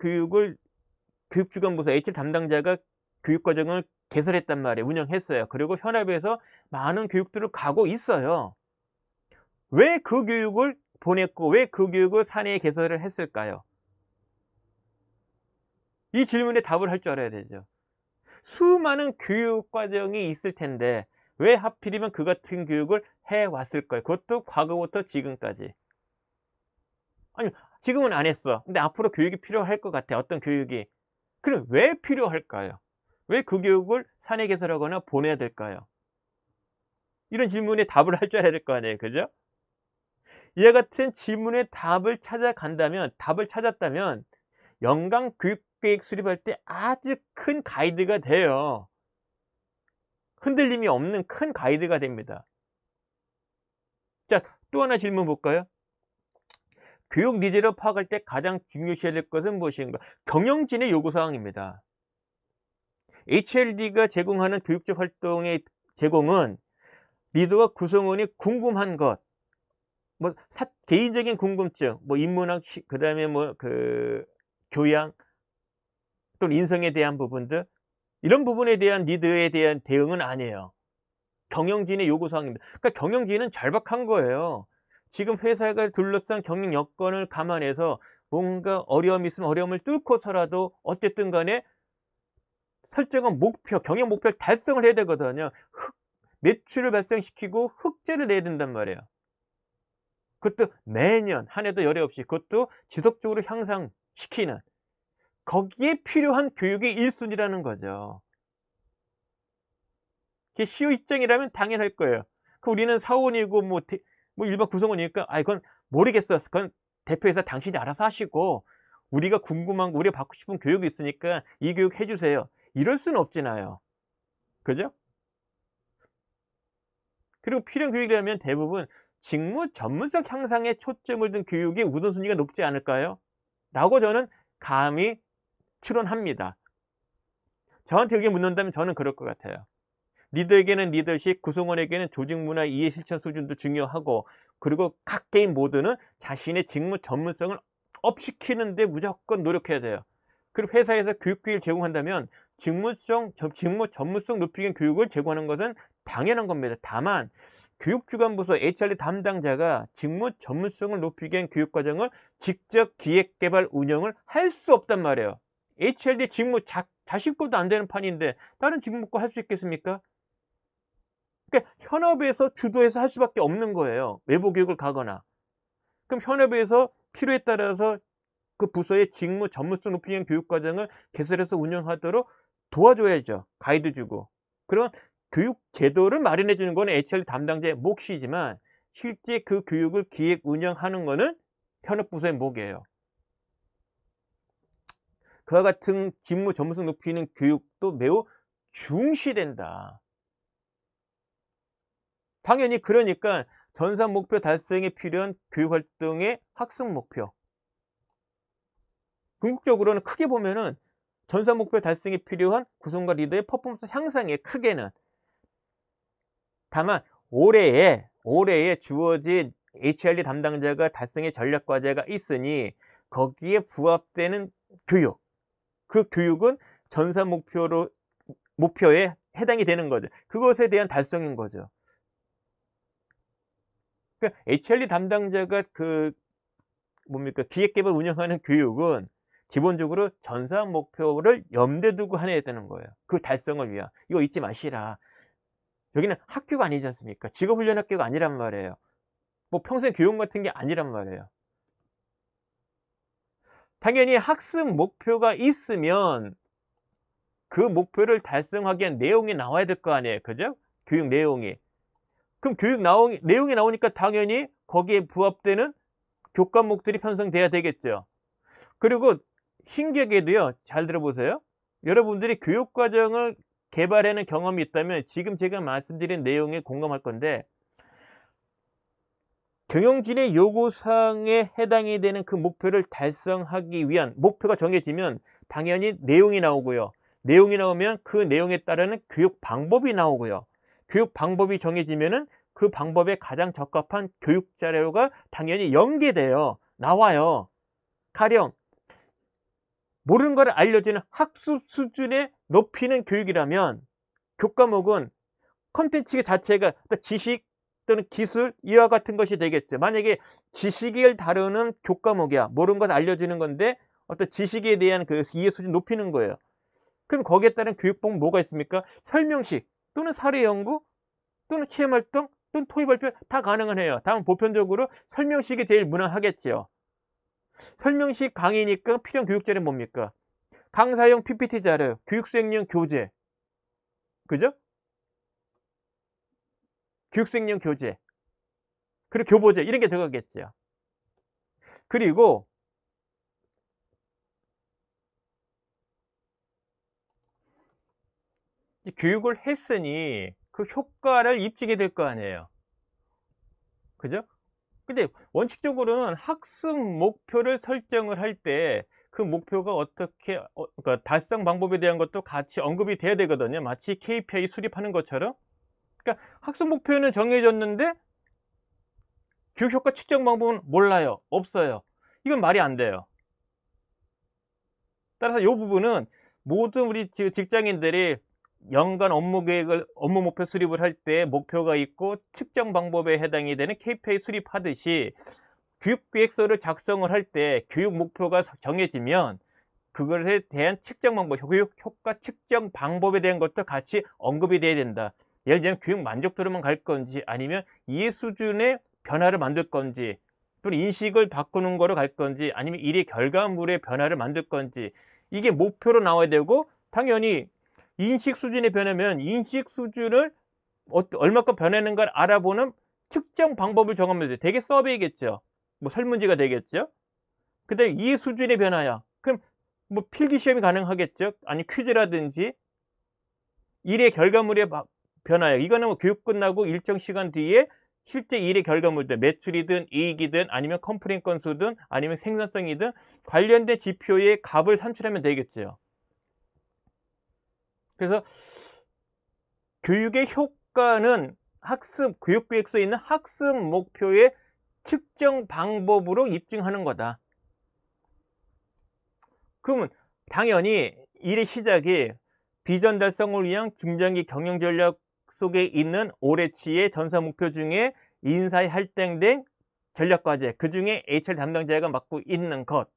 교육기관부서 HR 담당자가 교육과정을 개설했단 말이에요. 운영했어요. 그리고 현업에서 많은 교육들을 가고 있어요. 왜 그 교육을 보냈고 왜 그 교육을 사내에 개설을 했을까요? 이 질문에 답을 할 줄 알아야 되죠. 수많은 교육과정이 있을 텐데 왜 하필이면 그 같은 교육을 해왔을까요? 그것도 과거부터 지금까지. 아니, 지금은 안 했어. 근데 앞으로 교육이 필요할 것 같아. 어떤 교육이. 그럼 왜 필요할까요? 왜 그 교육을 사내 개설하거나 보내야 될까요? 이런 질문에 답을 할 줄 알아야 될 거 아니에요. 그죠? 이와 같은 질문에 답을 찾았다면 연간 교육계획 수립할 때 아주 큰 가이드가 돼요. 흔들림이 없는 큰 가이드가 됩니다. 자, 또 하나 질문 볼까요? 교육 니즈를 파악할 때 가장 중요시해야 될 것은 무엇인가? 경영진의 요구사항입니다. HLD가 제공하는 교육적 활동의 제공은 리더와 구성원이 궁금한 것, 개인적인 궁금증, 인문학, 그 다음에 교양, 또는 인성에 대한 부분들, 이런 부분에 대한 니드에 대한 대응은 아니에요. 경영진의 요구사항입니다. 그러니까 경영진은 절박한 거예요. 지금 회사가 둘러싼 경영 여건을 감안해서 뭔가 어려움이 있으면 어려움을 뚫고서라도 어쨌든 간에 설정한 목표, 경영 목표를 달성을 해야 되거든요. 매출을 발생시키고 흑자를 내야 된단 말이에요. 그것도 매년 한 해도 열애 없이, 그것도 지속적으로 향상시키는, 거기에 필요한 교육이 1순위라는 거죠. 그게 CEO 입장이라면 당연할 거예요. 우리는 사원이고 일반 구성원이니까 이건 모르겠어. 그건 대표이사 당신이 알아서 하시고, 우리가 궁금한 거, 우리가 받고 싶은 교육이 있으니까 이 교육 해주세요. 이럴 수는 없잖아요. 그죠? 그리고 필요한 교육이라면 대부분 직무 전문성 향상에 초점을 둔 교육이 우선순위가 높지 않을까요? 라고 저는 감히 추론합니다. 저한테 의견 묻는다면 저는 그럴 것 같아요. 리더에게는 리더십, 구성원에게는 조직 문화 이해 실천 수준도 중요하고, 그리고 각 개인 모두는 자신의 직무 전문성을 업시키는 데 무조건 노력해야 돼요. 그리고 회사에서 교육비를 제공한다면 직무 전문성 높이기 위한 교육을 제공하는 것은 당연한 겁니다. 다만 교육주관부서 HR 담당자가 직무 전문성을 높이기 위한 교육과정을 직접 기획, 개발, 운영을 할 수 없단 말이에요. HRD 직무 자식것도 안 되는 판인데 다른 직무과 할 수 있겠습니까? 그러니까 현업에서 주도해서 할 수밖에 없는 거예요. 외부 교육을 가거나. 그럼 현업에서 필요에 따라서 그 부서의 직무 전문성 높이기 위한 교육과정을 개설해서 운영하도록 도와줘야죠. 가이드 주고. 그런 교육 제도를 마련해 주는 건 HR 담당자의 몫이지만, 실제 그 교육을 기획 운영하는 거는 현업부서의 몫이에요. 그와 같은 직무 전문성 높이는 교육도 매우 중시된다. 당연히 그러니까 전산 목표 달성에 필요한 교육활동의 학습 목표, 궁극적으로는 크게 보면은 전산 목표 달성에 필요한 구성과 리더의 퍼포먼스 향상에 크게는, 다만 올해에 주어진 HRD 담당자가 달성의 전략 과제가 있으니 거기에 부합되는 교육, 그 교육은 전산 목표에 해당이 되는 거죠. 그것에 대한 달성인 거죠. 그러니까 HRD 담당자가 기획개발 운영하는 교육은 기본적으로 전산 목표를 염두에 두고 해야 되는 거예요. 그 달성을 위한. 이거 잊지 마시라. 여기는 학교가 아니지 않습니까? 직업훈련 학교가 아니란 말이에요. 평생 교육 같은 게 아니란 말이에요. 당연히 학습 목표가 있으면 그 목표를 달성하기 위한 내용이 나와야 될 거 아니에요. 그죠? 교육 내용이. 그럼 내용이 나오니까 당연히 거기에 부합되는 교과목들이 편성돼야 되겠죠. 그리고 신기하게도요, 잘 들어보세요. 여러분들이 교육과정을 개발하는 경험이 있다면 지금 제가 말씀드린 내용에 공감할 건데, 경영진의 요구사항에 해당이 되는 그 목표를 달성하기 위한 목표가 정해지면 당연히 내용이 나오고요. 내용이 나오면 그 내용에 따르는 교육 방법이 나오고요. 교육 방법이 정해지면은 그 방법에 가장 적합한 교육 자료가 당연히 연계돼요. 나와요. 가령 모르는 걸 알려주는 학습 수준에 높이는 교육이라면 교과목은 콘텐츠 자체가 지식 또는 기술 이와 같은 것이 되겠죠. 만약에 지식을 다루는 교과목이야. 모르는 걸 알려주는 건데 어떤 지식에 대한 그 이해 수준 높이는 거예요. 그럼 거기에 따른 교육법 뭐가 있습니까? 설명식 또는 사례 연구 또는 체험 활동 또는 토의 발표 다 가능은 해요. 다만 보편적으로 설명식이 제일 무난하겠죠. 설명식 강의니까 필요한 교육자료는 뭡니까? 강사용 PPT 자료, 교육수행용 교재. 그죠? 교육수행용 교재. 그리고 교보제 이런 게 들어가겠죠. 그리고 교육을 했으니 그 효과를 입증해야 될 거 아니에요. 그죠? 근데 원칙적으로는 학습 목표를 설정을 할 때 그 목표가 어떻게 그러니까 달성 방법에 대한 것도 같이 언급이 돼야 되거든요. 마치 KPI 수립하는 것처럼. 그러니까 학습 목표는 정해졌는데 교육 효과 측정 방법은 몰라요. 없어요. 이건 말이 안 돼요. 따라서 이 부분은 모든 우리 직장인들이 연간 업무 계획을, 업무 목표 수립을 할 때 목표가 있고 측정 방법에 해당이 되는 KPI 수립하듯이 교육 계획서를 작성을 할 때 교육 목표가 정해지면 그것에 대한 측정 방법, 교육 효과 측정 방법에 대한 것도 같이 언급이 돼야 된다. 예를 들면 교육 만족도로만 갈 건지 아니면 이해 수준의 변화를 만들 건지 또는 인식을 바꾸는 거로 갈 건지 아니면 일의 결과물의 변화를 만들 건지 이게 목표로 나와야 되고 당연히 인식 수준의 변화면 인식 수준을 얼마큼 변하는가를 알아보는 측정 방법을 정하면 돼요. 되게 서베이겠죠. 뭐 설문지가 되겠죠. 그다음에 이해 수준의 변화야. 그럼 뭐 필기 시험이 가능하겠죠. 아니 퀴즈라든지 일의 결과물의 변화야. 이거는 뭐 교육 끝나고 일정 시간 뒤에 실제 일의 결과물들 매출이든 이익이든 아니면 컴플레인 건수든 아니면 생산성이든 관련된 지표의 값을 산출하면 되겠죠. 그래서 교육의 효과는 학습 교육 계획서에 있는 학습 목표의 측정 방법으로 입증하는 거다. 그러면 당연히 일의 시작이 비전 달성을 위한 중장기 경영 전략 속에 있는 올해치의 전사 목표 중에 인사에 할당된 전략 과제, 그 중에 HR 담당자가 맡고 있는 것,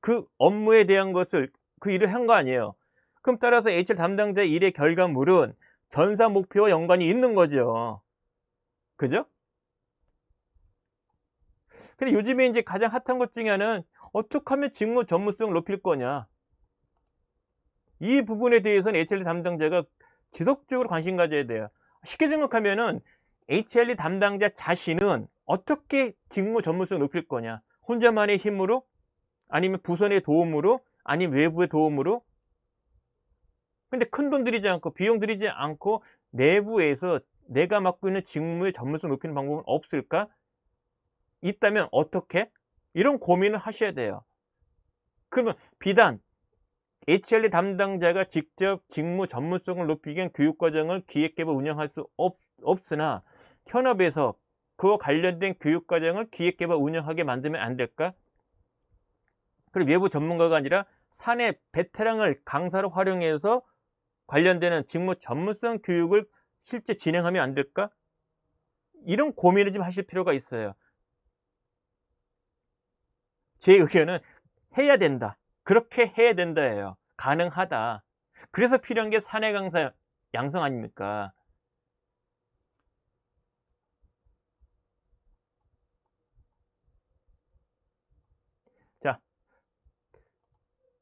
그 업무에 대한 것을 그 일을 한 거 아니에요. 그럼 따라서 HR 담당자의 일의 결과물은 전사 목표와 연관이 있는 거죠. 그죠? 근데 요즘에 이제 가장 핫한 것 중에 하나는 어떻게 하면 직무 전문성을 높일 거냐. 이 부분에 대해서는 HR 담당자가 지속적으로 관심 가져야 돼요. 쉽게 생각하면은 HR 담당자 자신은 어떻게 직무 전문성을 높일 거냐. 혼자만의 힘으로 아니면 부서의 도움으로 아니면 외부의 도움으로. 근데 큰돈 들이지 않고 비용 들이지 않고 내부에서 내가 맡고 있는 직무의 전문성 높이는 방법은 없을까? 있다면 어떻게? 이런 고민을 하셔야 돼요. 그러면 비단 HR 담당자가 직접 직무 전문성을 높이기 위한 교육과정을 기획개발 운영할 수 없으나 현업에서 그와 관련된 교육과정을 기획개발 운영하게 만들면 안 될까? 그리고 외부 전문가가 아니라 사내 베테랑을 강사로 활용해서 관련되는 직무 전문성 교육을 실제 진행하면 안 될까? 이런 고민을 좀 하실 필요가 있어요. 제 의견은 해야 된다. 그렇게 해야 된다예요. 가능하다. 그래서 필요한 게 사내 강사 양성 아닙니까? 자,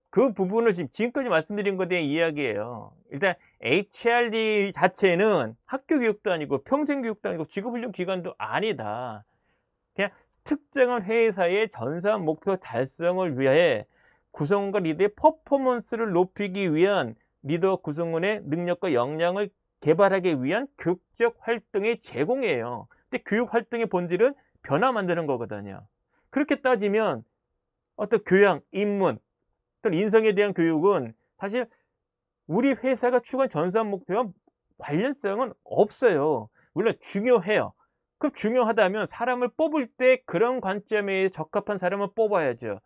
그 부분을 지금까지 말씀드린 것에 대한 이야기예요. 일단 HRD 자체는 학교 교육도 아니고 평생 교육도 아니고 직업훈련 기관도 아니다. 그냥 특정한 회사의 전사 목표 달성을 위해 구성원과 리더의 퍼포먼스를 높이기 위한 리더 구성원의 능력과 역량을 개발하기 위한 교육적 활동의 제공이에요. 근데 교육 활동의 본질은 변화 만드는 거거든요. 그렇게 따지면 어떤 교양, 입문, 또는 인성에 대한 교육은 사실 우리 회사가 추구한 전산 목표와 관련성은 없어요. 물론 중요해요. 그럼 중요하다면 사람을 뽑을 때 그런 관점에 적합한 사람을 뽑아야죠.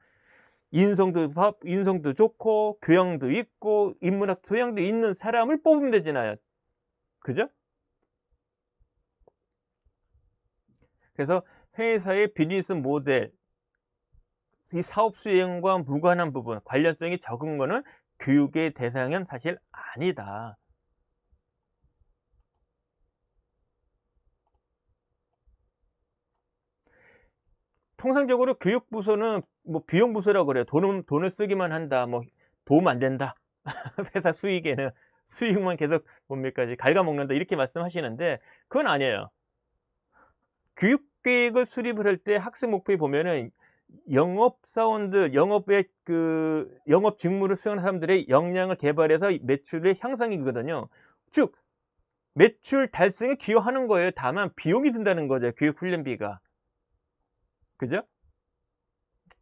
인성도 좋고 교양도 있고 인문학 소양도 있는 사람을 뽑으면 되잖아요. 그죠? 그래서 회사의 비즈니스 모델, 이 사업 수행과 무관한 부분, 관련성이 적은 거는 교육의 대상은 사실 아니다. 통상적으로 교육부서는 뭐 비용부서라고 그래요. 돈을 쓰기만 한다. 뭐 도움 안 된다. 회사 수익에는 수익만 계속 뭡니까 이제 갉아먹는다 이렇게 말씀하시는데 그건 아니에요. 교육계획을 수립을 할 때 학습 목표에 보면은 영업사원들, 영업 직무를 수행하는 사람들의 역량을 개발해서 매출의 향상이거든요. 즉, 매출 달성에 기여하는 거예요. 다만 비용이 든다는 거죠. 교육훈련비가. 그죠?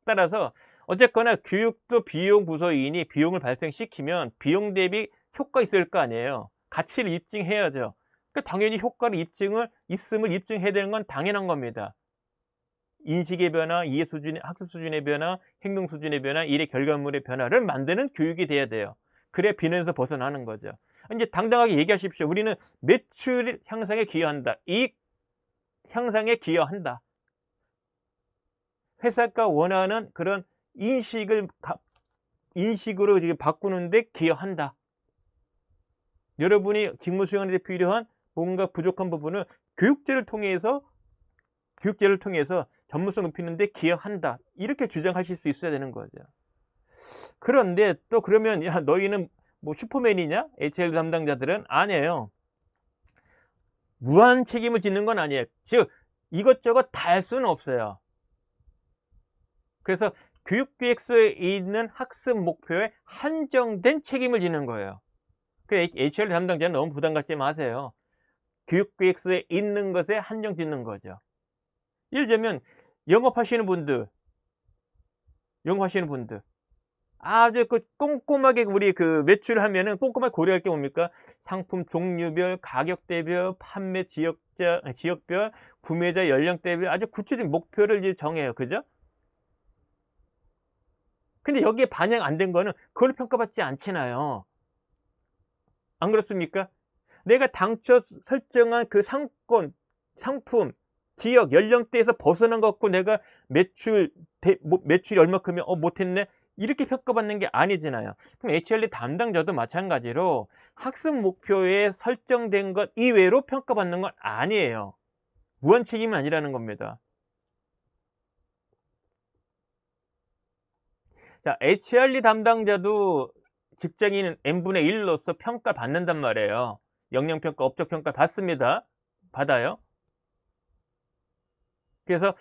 따라서 어쨌거나 교육도 비용 부서이니 비용을 발생시키면 비용 대비 효과 있을 거 아니에요. 가치를 입증해야죠. 그러니까 당연히 효과를 있음을 입증해야 되는 건 당연한 겁니다. 인식의 변화, 이해 수준의 학습 수준의 변화, 행동 수준의 변화, 일의 결과물의 변화를 만드는 교육이 돼야 돼요. 그래 비난에서 벗어나는 거죠. 이제 당당하게 얘기하십시오. 우리는 매출 향상에 기여한다. 이익 향상에 기여한다. 회사가 원하는 그런 인식으로 이제 바꾸는데 기여한다. 여러분이 직무 수행하는 데 필요한 뭔가 부족한 부분을 교육제를 통해서 전문성 높이는데 기여한다. 이렇게 주장하실 수 있어야 되는 거죠. 그런데 또 그러면 야 너희는 뭐 슈퍼맨이냐? HR 담당자들은 아니에요. 무한 책임을 짓는 건 아니에요. 즉 이것저것 다 할 수는 없어요. 그래서 교육기획서에 있는 학습 목표에 한정된 책임을 지는 거예요. 그 HR 담당자는 너무 부담 갖지 마세요. 교육기획서에 있는 것에 한정 짓는 거죠. 예를 들면 영업하시는 분들 아주 꼼꼼하게 우리 매출하면은 꼼꼼하게 고려할 게 뭡니까? 상품 종류별, 가격대별, 판매 지역별, 구매자 연령대별 아주 구체적인 목표를 이제 정해요. 그죠? 근데 여기에 반영 안 된 거는 그걸 평가받지 않잖아요. 안 그렇습니까? 내가 당초 설정한 그 상품, 지역, 연령대에서 벗어난 것 갖고 내가 매출이 얼마큼이면 못했네? 이렇게 평가받는 게 아니잖아요. 그럼 HRD 담당자도 마찬가지로 학습 목표에 설정된 것 이외로 평가받는 건 아니에요. 무한 책임은 아니라는 겁니다. 자, HRD 담당자도 직장인 n분의 1로서 평가받는단 말이에요. 역량평가, 업적평가 받습니다. 받아요. 그래서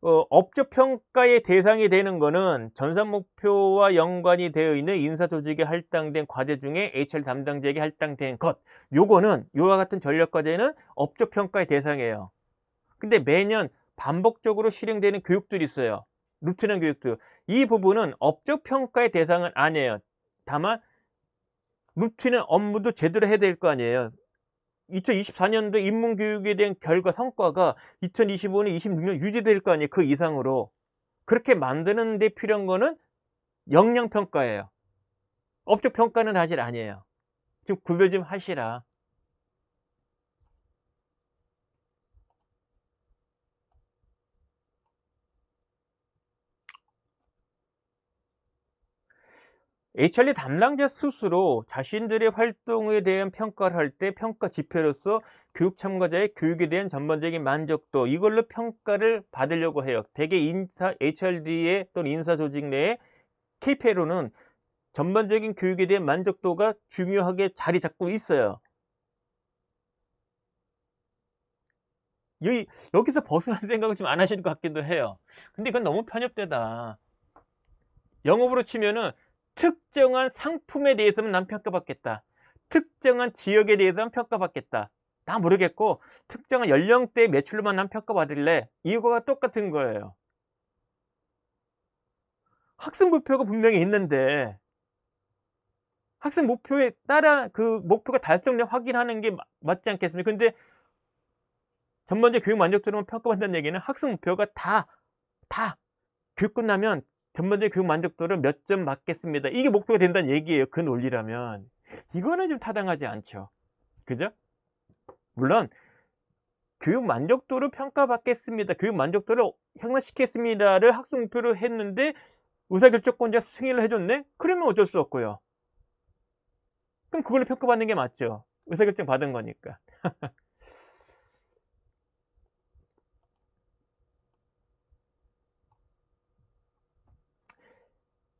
업적평가의 대상이 되는 거는 전산목표와 연관이 되어 있는 인사조직에 할당된 과제 중에 HR 담당자에게 할당된 것. 요거는 요와 같은 전략과제는 업적평가의 대상이에요. 근데 매년 반복적으로 실행되는 교육들이 있어요. 루틴한 교육들. 이 부분은 업적평가의 대상은 아니에요. 다만 루틴한 업무도 제대로 해야 될 거 아니에요. 2024년도 인문교육에 대한 결과 성과가 2025년, 26년 유지될 거 아니에요. 그 이상으로. 그렇게 만드는 데 필요한 거는 역량평가예요. 업적평가는 사실 아니에요. 좀 구별 좀 하시라. HRD 담당자 스스로 자신들의 활동에 대한 평가를 할 때 평가 지표로서 교육 참가자의 교육에 대한 전반적인 만족도 이걸로 평가를 받으려고 해요. 대개 HRD의 또는 인사조직 내의 KPI로는 전반적인 교육에 대한 만족도가 중요하게 자리 잡고 있어요. 여기서 벗어날 생각을 좀 안 하시는 것 같기도 해요. 근데 이건 너무 편협되다. 영업으로 치면은 특정한 상품에 대해서는 난 평가받겠다. 특정한 지역에 대해서는 평가받겠다. 나 모르겠고 특정한 연령대 매출로만 난 평가받을래. 이거가 똑같은 거예요. 학습 목표가 분명히 있는데 학습 목표에 따라 그 목표가 달성된 확인하는 게 맞지 않겠습니까? 근데 전반적 교육 만족도로만 평가받는다는 얘기는 학습 목표가 다 교육 끝나면 전반적인 교육 만족도를 몇 점 맞겠습니다. 이게 목표가 된다는 얘기예요. 그 논리라면. 이거는 좀 타당하지 않죠. 그죠? 물론 교육 만족도를 평가받겠습니다. 교육 만족도를 향상시켰습니다를 학습 목표로 했는데 의사결정권자 승인을 해줬네? 그러면 어쩔 수 없고요. 그럼 그걸로 평가받는 게 맞죠. 의사결정 받은 거니까.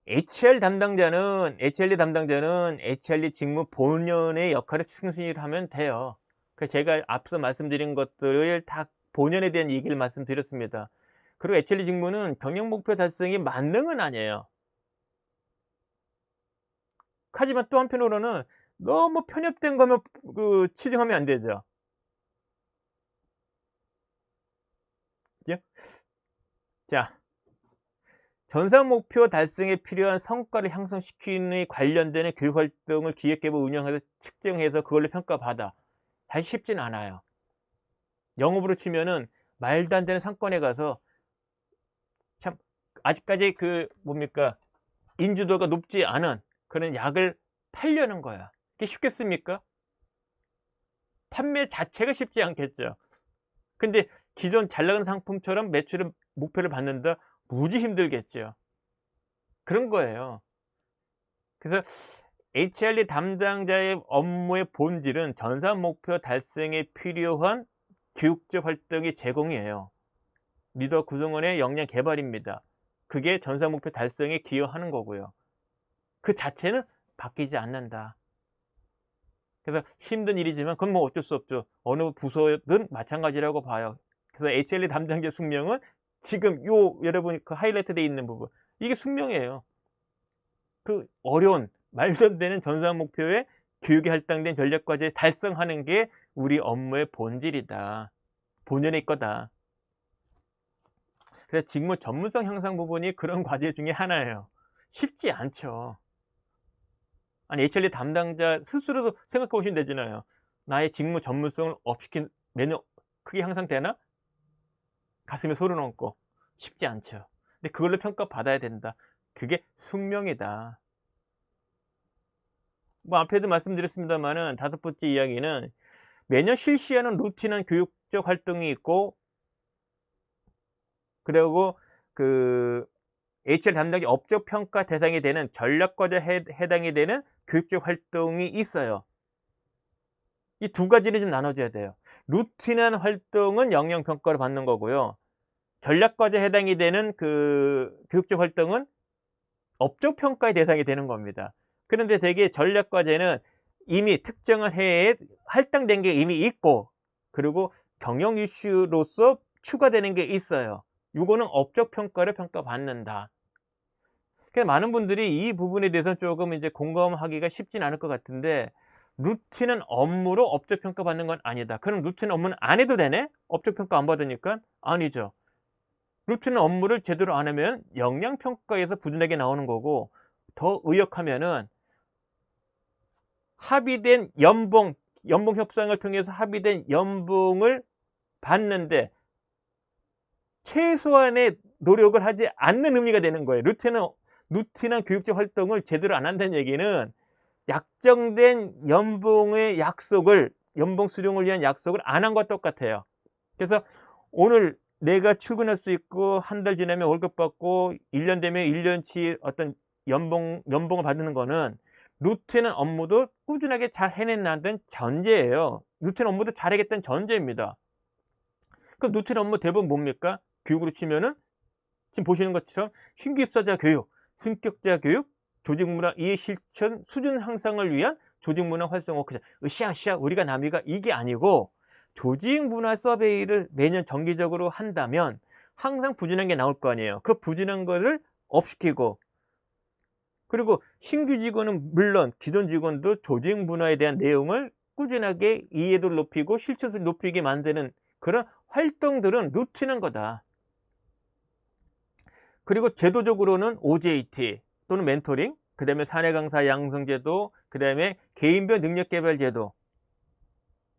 HRD 담당자는 HRD 직무 본연의 역할을 충실히 하면 돼요. 그래서 제가 앞서 말씀드린 것들을 다 본연에 대한 얘기를 말씀드렸습니다. 그리고 HRD 직무는 경영 목표 달성이 만능은 아니에요. 하지만 또 한편으로는 너무 편협된 거면 치중하면 안 되죠. 그죠? 자, 전사 목표 달성에 필요한 성과를 향상시키는 관련되는 교육 활동을 기획, 개발, 운영해서 측정해서 그걸로 평가받아. 사실 쉽진 않아요. 영업으로 치면은 말도 안 되는 상권에 가서 참 아직까지 뭡니까? 인지도가 높지 않은 그런 약을 팔려는 거야. 그게 쉽겠습니까? 판매 자체가 쉽지 않겠죠. 근데 기존 잘 나가는 상품처럼 매출의 목표를 받는다? 무지 힘들겠죠. 그런 거예요. 그래서 HRD 담당자의 업무의 본질은 전사 목표 달성에 필요한 교육적 활동의 제공이에요. 리더 구성원의 역량 개발입니다. 그게 전사 목표 달성에 기여하는 거고요. 그 자체는 바뀌지 않는다. 그래서 힘든 일이지만 그건 뭐 어쩔 수 없죠. 어느 부서든 마찬가지라고 봐요. 그래서 HRD 담당자 숙명은 지금 여러분 하이라이트 돼 있는 부분, 이게 숙명이에요. 어려운 말도 안 되는 전사 목표에 교육에 할당된 전략 과제 달성하는 게 우리 업무의 본질이다. 본연의 거다. 그래서 직무 전문성 향상 부분이 그런 과제 중에 하나예요. 쉽지 않죠. 아니, HRD 담당자 스스로도 생각해 보시면 되잖아요. 나의 직무 전문성을 업시킨 매년 크게 향상되나? 가슴에 소름 얹고. 쉽지 않죠. 근데 그걸로 평가받아야 된다. 그게 숙명이다. 뭐 앞에도 말씀드렸습니다만은 다섯 번째 이야기는 매년 실시하는 루틴한 교육적 활동이 있고, 그리고 HR 담당자 업적 평가 대상이 되는 전략과제에 해당이 되는 교육적 활동이 있어요. 이 두 가지를 좀 나눠줘야 돼요. 루틴한 활동은 역량 평가를 받는 거고요. 전략과제에 해당이 되는 교육적 활동은 업적 평가의 대상이 되는 겁니다. 그런데 대개 전략과제는 이미 특정한 해에 할당된 게 이미 있고, 그리고 경영 이슈로서 추가되는 게 있어요. 이거는 업적 평가를 평가받는다. 많은 분들이 이 부분에 대해서 조금 이제 공감하기가 쉽진 않을 것 같은데, 루틴은 업무로 업적 평가 받는 건 아니다. 그럼 루틴 업무는 안 해도 되네? 업적 평가 안 받으니까? 아니죠. 루틴 업무를 제대로 안 하면 역량 평가에서 부진하게 나오는 거고, 더 의역하면은 합의된 연봉 협상을 통해서 합의된 연봉을 받는데 최소한의 노력을 하지 않는 의미가 되는 거예요. 루틴한 교육적 활동을 제대로 안 한다는 얘기는 약정된 연봉 수령을 위한 약속을 안 한 것과 똑같아요. 그래서 오늘 내가 출근할 수 있고 한 달 지나면 월급 받고 1년 되면 1년치 어떤 연봉을 받는 거는 루틴 업무도 꾸준하게 잘 해낸다는 전제예요. 루틴 업무도 잘하겠다는 전제입니다. 그럼 루틴 업무 대부분 뭡니까? 교육으로 치면은 지금 보시는 것처럼 신규 입사자 교육, 승격자 교육, 조직문화 이해 실천 수준 향상을 위한 조직문화 활성 워크숍. 으쌰으쌰 우리가 남이가 이게 아니고, 조직문화 서베이를 매년 정기적으로 한다면 항상 부진한 게 나올 거 아니에요. 그 부진한 거를 업시키고, 그리고 신규 직원은 물론 기존 직원도 조직 문화에 대한 내용을 꾸준하게 이해도를 높이고 실천을 높이게 만드는 그런 활동들은 루틴한 거다. 그리고 제도적으로는 OJT 또는 멘토링, 그 다음에 사내 강사 양성제도, 그 다음에 개인별 능력개발제도.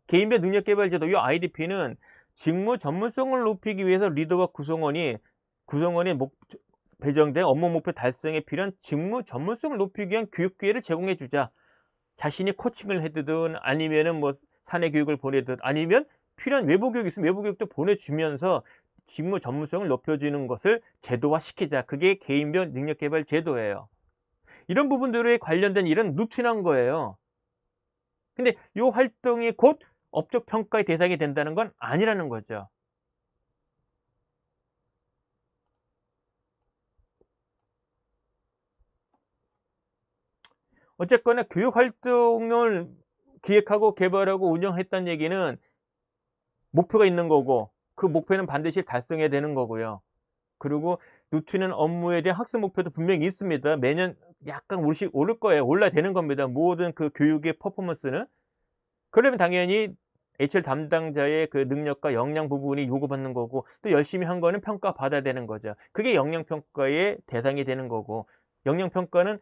개인별 능력개발제도, 이 IDP는 직무 전문성을 높이기 위해서 리더와 구성원이 배정된 업무 목표 달성에 필요한 직무 전문성을 높이기 위한 교육 기회를 제공해 주자. 자신이 코칭을 해두든 아니면은 뭐 사내 교육을 보내든 아니면 필요한 외부 교육이 있으면 외부 교육도 보내주면서 직무 전문성을 높여주는 것을 제도화 시키자. 그게 개인별 능력 개발 제도예요. 이런 부분들에 관련된 일은 루틴한 거예요. 근데 이 활동이 곧 업적 평가의 대상이 된다는 건 아니라는 거죠. 어쨌거나 교육 활동을 기획하고 개발하고 운영했다는 얘기는 목표가 있는 거고, 그 목표는 반드시 달성해야 되는 거고요. 그리고 누트는 업무에 대한 학습 목표도 분명히 있습니다. 매년 약간 오를 거예요. 올라야 되는 겁니다. 모든 그 교육의 퍼포먼스는. 그러면 당연히 HR 담당자의 그 능력과 역량 부분이 요구받는 거고, 또 열심히 한 거는 평가받아야 되는 거죠. 그게 역량평가의 대상이 되는 거고, 역량평가는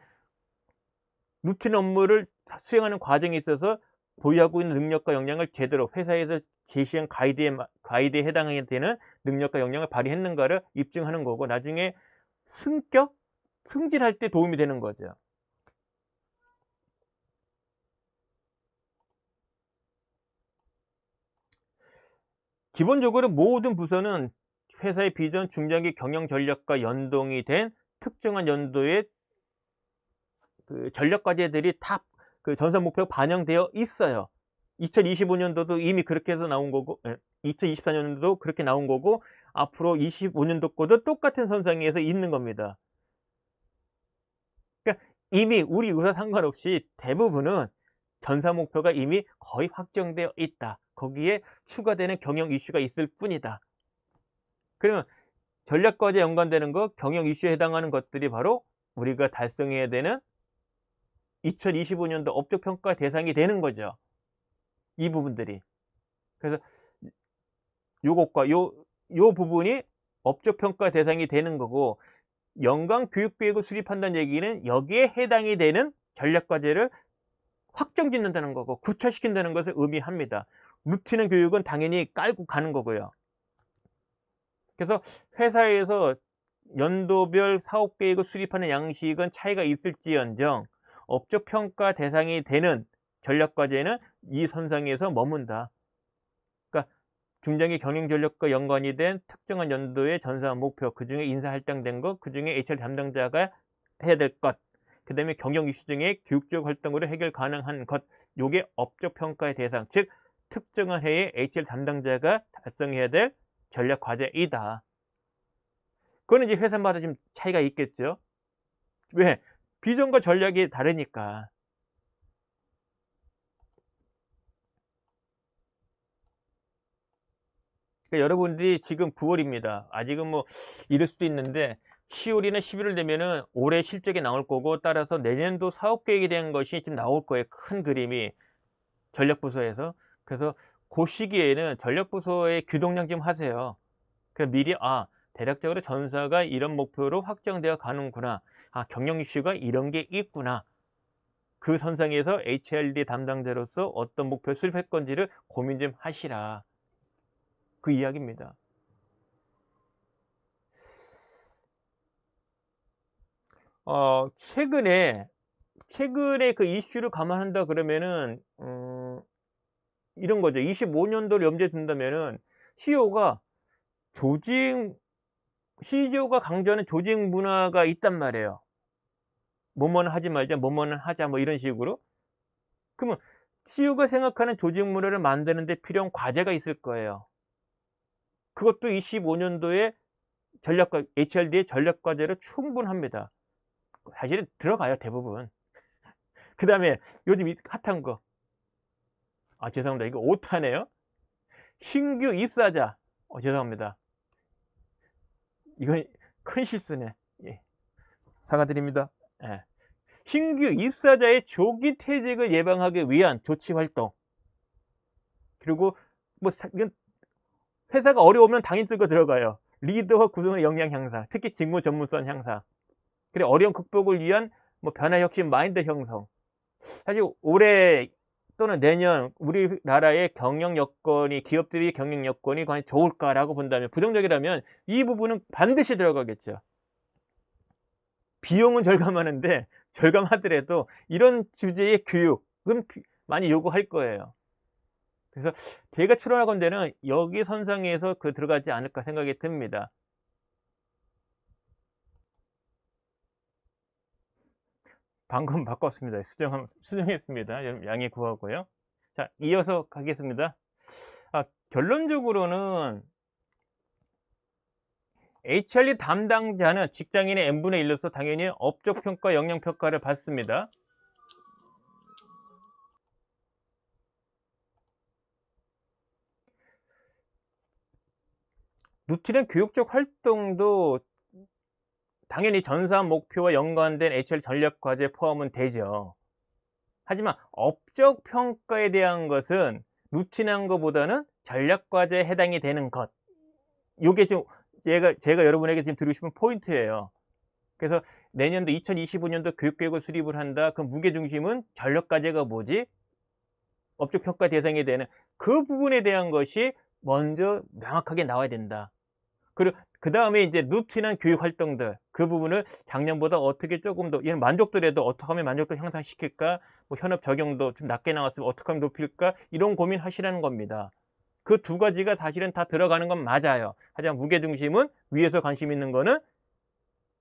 루틴 업무를 수행하는 과정에 있어서 보유하고 있는 능력과 역량을 제대로 회사에서 제시한 가이드에 해당하게 되는 능력과 역량을 발휘했는가를 입증하는 거고, 나중에 승진할 때 도움이 되는 거죠. 기본적으로 모든 부서는 회사의 비전, 중장기 경영 전략과 연동이 된 특정한 연도의 그 전략 과제들이 다 그 전산 목표가 반영되어 있어요. 2025년도도 이미 그렇게 해서 나온 거고, 2024년도도 그렇게 나온 거고, 앞으로 25년도 거도 똑같은 선상에서 있는 겁니다. 그러니까 이미 우리 의사 상관없이 대부분은 전사 목표가 이미 거의 확정되어 있다. 거기에 추가되는 경영 이슈가 있을 뿐이다. 그러면 전략과제 연관되는 것, 경영 이슈에 해당하는 것들이 바로 우리가 달성해야 되는 2025년도 업적평가 대상이 되는 거죠. 이 부분들이. 그래서 요것과 요 부분이 업적평가 대상이 되는 거고, 연간 교육계획을 수립한다는 얘기는 여기에 해당이 되는 전략과제를 확정짓는다는 거고 구체시킨다는 것을 의미합니다. 루틴은 교육은 당연히 깔고 가는 거고요. 그래서 회사에서 연도별 사업계획을 수립하는 양식은 차이가 있을지언정 업적평가 대상이 되는 전략과제는 이 선상에서 머문다. 그러니까 중장기 경영전략과 연관이 된 특정한 연도의 전사 목표, 그중에 인사 할당된 것, 그중에 HR 담당자가 해야 될 것, 그 다음에 경영 이슈 중에 교육적 활동으로 해결 가능한 것, 요게 업적평가의 대상, 즉 특정한 해에 HR 담당자가 달성해야 될 전략 과제이다. 그거는 이제 회사마다 좀 차이가 있겠죠. 왜? 비전과 전략이 다르니까. 그러니까 여러분들이 지금 9월입니다. 아직은 뭐 이럴 수도 있는데 10월이나 11월 되면은 올해 실적이 나올 거고, 따라서 내년도 사업 계획에 대한 것이 좀 나올 거예요. 큰 그림이 전략부서에서. 그래서 그 시기에는 전략부서의 규동량 좀 하세요. 그 미리 대략적으로 전사가 이런 목표로 확정되어 가는구나. 경영 이슈가 이런 게 있구나. 그 선상에서 HRD 담당자로서 어떤 목표를 수립할 건지를 고민 좀 하시라. 그 이야기입니다. 최근에 그 이슈를 감안한다 그러면은, 이런 거죠. 25년도를 염두에 둔다면은, CEO가 조직, CEO가 강조하는 조직 문화가 있단 말이에요. 뭐뭐는 하지 말자, 뭐뭐는 하자, 뭐 이런 식으로. 그러면 CEO가 생각하는 조직 문화를 만드는 데 필요한 과제가 있을 거예요. 그것도 25년도에 HRD의 전략 과제로 충분합니다. 사실은 들어가요, 대부분. 그 다음에 요즘 핫한 거. 죄송합니다. 이거 오타네요. 신규 입사자. 죄송합니다. 이건 큰 실수네. 예, 사과드립니다. 예. 신규 입사자의 조기 퇴직을 예방하기 위한 조치 활동. 그리고 뭐 이건 회사가 어려우면 당연히 들고 들어가요. 리더와 구성의 역량 향상, 특히 직무 전문성 향상. 그리고 어려움 극복을 위한 뭐 변화 혁신 마인드 형성. 사실 올해 또는 내년 우리나라의 경영 여건이, 기업들이 경영 여건이 과연 좋을까라고 본다면, 부정적이라면 이 부분은 반드시 들어가겠죠. 비용은 절감하는데, 절감하더라도 이런 주제의 교육은 많이 요구할 거예요. 그래서 제가 추론하건대는 여기 선상에서 들어가지 않을까 생각이 듭니다. 방금 바꿨습니다. 수정했습니다. 여러분 양해 구하고요. 자, 이어서 가겠습니다. 결론적으로는 HRD 담당자는 직장인의 n분의 1로서 당연히 업적평가, 역량평가를 받습니다. 누트리한 교육적 활동도 당연히 전사 목표와 연관된 HR 전략 과제 포함은 되죠. 하지만 업적 평가에 대한 것은 루틴한 것보다는 전략 과제에 해당이 되는 것. 요게 좀 제가 여러분에게 지금 드리고 싶은 포인트예요. 그래서 내년도 2025년도 교육계획을 수립을 한다. 그 무게중심은 전략 과제가 뭐지? 업적 평가 대상이 되는 그 부분에 대한 것이 먼저 명확하게 나와야 된다. 그리고 그 다음에 이제 루틴한 교육 활동들, 그 부분을 작년보다 어떻게 조금 더, 얘는 만족도라도 어떻게 하면 만족도 향상시킬까, 뭐 현업 적용도 좀 낮게 나왔으면 어떻게 하면 높일까, 이런 고민 하시라는 겁니다. 그 두 가지가 사실은 다 들어가는 건 맞아요. 하지만 무게중심은 위에서 관심 있는 거는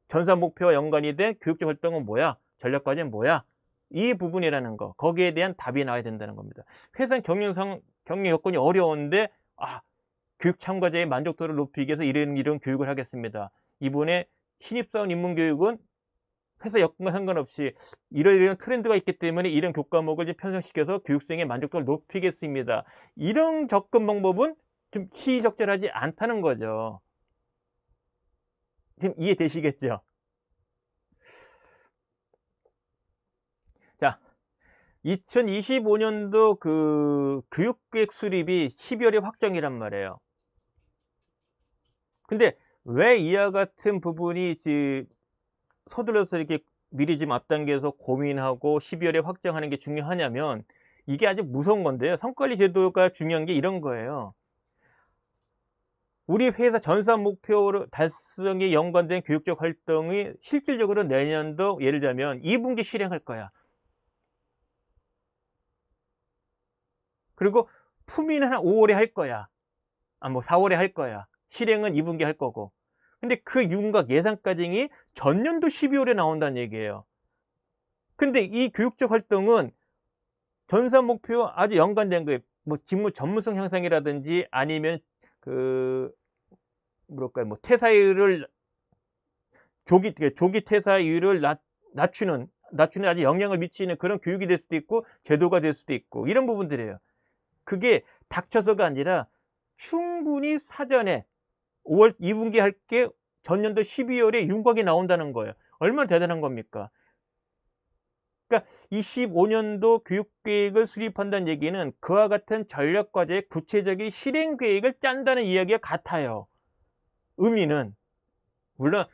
전사 목표와 연관이 된 교육적 활동은 뭐야, 전략 과제는 뭐야, 이 부분이라는 거, 거기에 대한 답이 나와야 된다는 겁니다. 회사 경영 여건이 어려운데, 교육 참가자의 만족도를 높이기 위해서 이런 교육을 하겠습니다. 이번에 신입사원 입문교육은 회사 여건과 상관없이 이런 트렌드가 있기 때문에 이런 교과목을 편성시켜서 교육생의 만족도를 높이겠습니다. 이런 접근 방법은 좀 시의적절하지 않다는 거죠. 지금 이해되시겠죠? 자, 2025년도 그 교육계획 수립이 12월에 확정이란 말이에요. 근데 왜 이와 같은 부분이 서둘러서 이렇게 미리 좀 앞당겨서 고민하고 12월에 확정하는 게 중요하냐면, 이게 아주 무서운 건데요. 성과관리 제도가 중요한 게 이런 거예요. 우리 회사 전사 목표 달성에 연관된 교육적 활동이 실질적으로 내년도 예를 들면 2분기 실행할 거야. 그리고 품위는 한 5월에 할 거야. 뭐 4월에 할 거야. 실행은 2분기 할 거고. 근데 그 윤곽 예산 과정이 전년도 12월에 나온다는 얘기예요. 근데 이 교육적 활동은 전사 목표 아주 연관된 거예요. 뭐 직무 전문성 향상이라든지 아니면 뭐랄까요, 뭐 퇴사율을 조기 퇴사율을 낮추는 아주 영향을 미치는 그런 교육이 될 수도 있고 제도가 될 수도 있고 이런 부분들이에요. 그게 닥쳐서가 아니라 충분히 사전에 5월 2분기 할 게 전년도 12월에 윤곽이 나온다는 거예요. 얼마나 대단한 겁니까? 그러니까 25년도 교육계획을 수립한다는 얘기는 그와 같은 전략과제의 구체적인 실행계획을 짠다는 이야기가 같아요. 의미는. 물론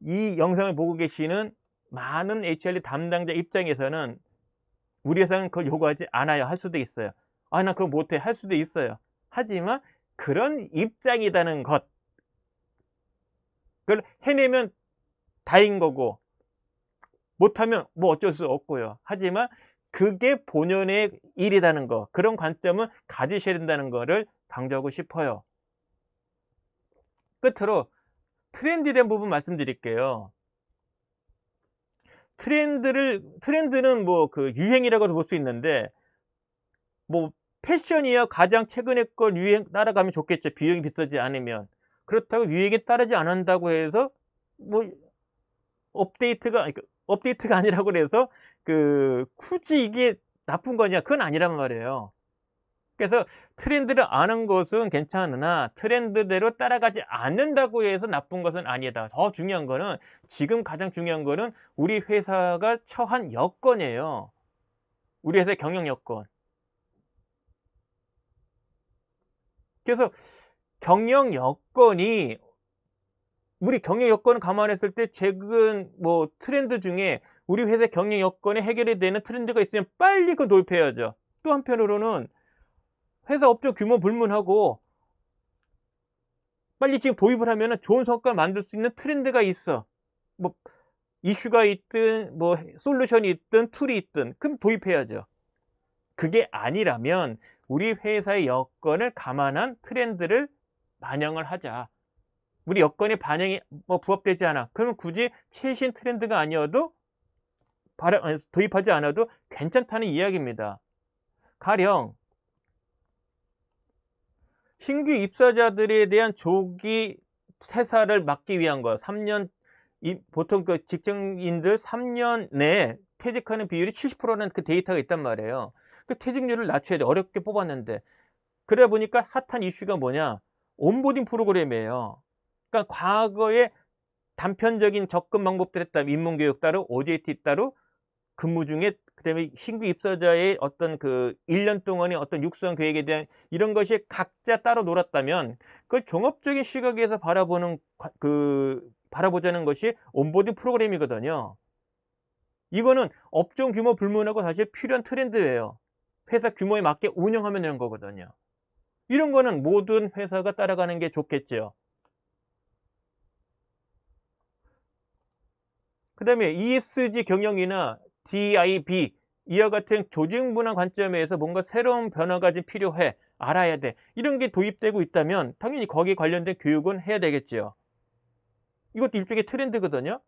이 영상을 보고 계시는 많은 HR 담당자 입장에서는 우리 회사는 그걸 요구하지 않아요. 할 수도 있어요. 나 그거 못해. 할 수도 있어요. 하지만 그런 입장이라는 것, 그걸 해내면 다인 거고 못하면 뭐 어쩔 수 없고요. 하지만 그게 본연의 일이라는 거, 그런 관점은 가지셔야 된다는 거를 강조하고 싶어요. 끝으로 트렌드에 대한 부분 말씀드릴게요. 트렌드는 뭐 그 유행이라고도 볼 수 있는데, 뭐 패션이야 가장 최근에 걸 유행 따라가면 좋겠죠. 비용이 비싸지 않으면. 그렇다고 유행에 따르지 않는다고 해서 뭐 업데이트가 아니라고 그래서 굳이 이게 나쁜 거냐? 그건 아니란 말이에요. 그래서 트렌드를 아는 것은 괜찮으나 트렌드대로 따라가지 않는다고 해서 나쁜 것은 아니다. 더 중요한 거는, 지금 가장 중요한 거는 우리 회사가 처한 여건이에요. 우리 회사의 경영 여건. 그래서 경영 여건이, 우리 경영 여건을 감안했을 때 최근 뭐 트렌드 중에 우리 회사 경영 여건이 해결이 되는 트렌드가 있으면 빨리 그걸 도입해야죠. 또 한편으로는 회사 업종 규모 불문하고 빨리 지금 도입을 하면 좋은 성과를 만들 수 있는 트렌드가 있어. 뭐 이슈가 있든 뭐 솔루션이 있든 툴이 있든 그럼 도입해야죠. 그게 아니라면 우리 회사의 여건을 감안한 트렌드를 반영을 하자. 우리 여건이 반영이 뭐 부합되지 않아. 그러면 굳이 최신 트렌드가 아니어도 도입하지 않아도 괜찮다는 이야기입니다. 가령 신규 입사자들에 대한 조기 퇴사를 막기 위한 거, 3년, 보통 그 직장인들 3년 내에 퇴직하는 비율이 70%라는 그 데이터가 있단 말이에요. 그 퇴직률을 낮춰야 돼. 어렵게 뽑았는데. 그러다 보니까 핫한 이슈가 뭐냐? 온보딩 프로그램이에요. 그러니까 과거에 단편적인 접근 방법들에 따라 인문교육 따로 OJT 따로 근무 중에 그다음에 신규 입사자의 어떤 그 1년 동안의 어떤 육성 계획에 대한 이런 것이 각자 따로 놀았다면 그걸 종합적인 시각에서 바라보자는 것이 온보딩 프로그램이거든요. 이거는 업종 규모 불문하고 사실 필요한 트렌드예요. 회사 규모에 맞게 운영하면 되는 거거든요. 이런 거는 모든 회사가 따라가는 게 좋겠죠. 그 다음에 ESG 경영이나 DIB 이와 같은 조직 문화 관점에서 뭔가 새로운 변화가 좀 필요해. 알아야 돼. 이런 게 도입되고 있다면 당연히 거기에 관련된 교육은 해야 되겠죠. 이것도 일종의 트렌드거든요.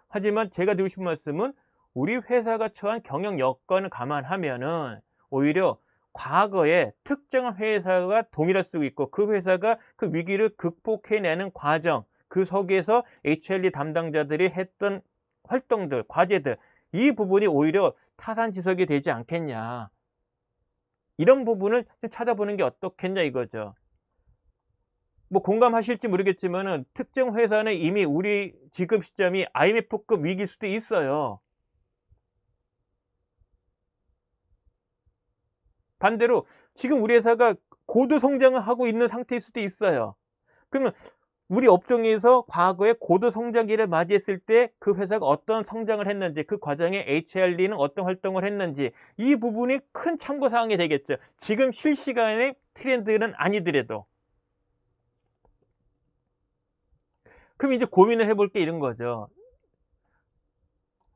하지만 제가 드리고 싶은 말씀은 우리 회사가 처한 경영 여건을 감안하면은 오히려 과거에 특정한 회사가 동일할 수 있고 그 회사가 그 위기를 극복해내는 과정, 그 속에서 HLD 담당자들이 했던 활동들, 과제들, 이 부분이 오히려 타산지석이 되지 않겠냐. 이런 부분을 좀 찾아보는 게 어떻겠냐 이거죠. 뭐 공감하실지 모르겠지만은 특정 회사는 이미 우리 지급 시점이 IMF급 위기일 수도 있어요. 반대로 지금 우리 회사가 고도 성장을 하고 있는 상태일 수도 있어요. 그러면 우리 업종에서 과거에 고도 성장기를 맞이했을 때 그 회사가 어떤 성장을 했는지, 그 과정에 HRD는 어떤 활동을 했는지, 이 부분이 큰 참고 사항이 되겠죠. 지금 실시간의 트렌드는 아니더라도. 그럼 이제 고민을 해볼 게 이런 거죠.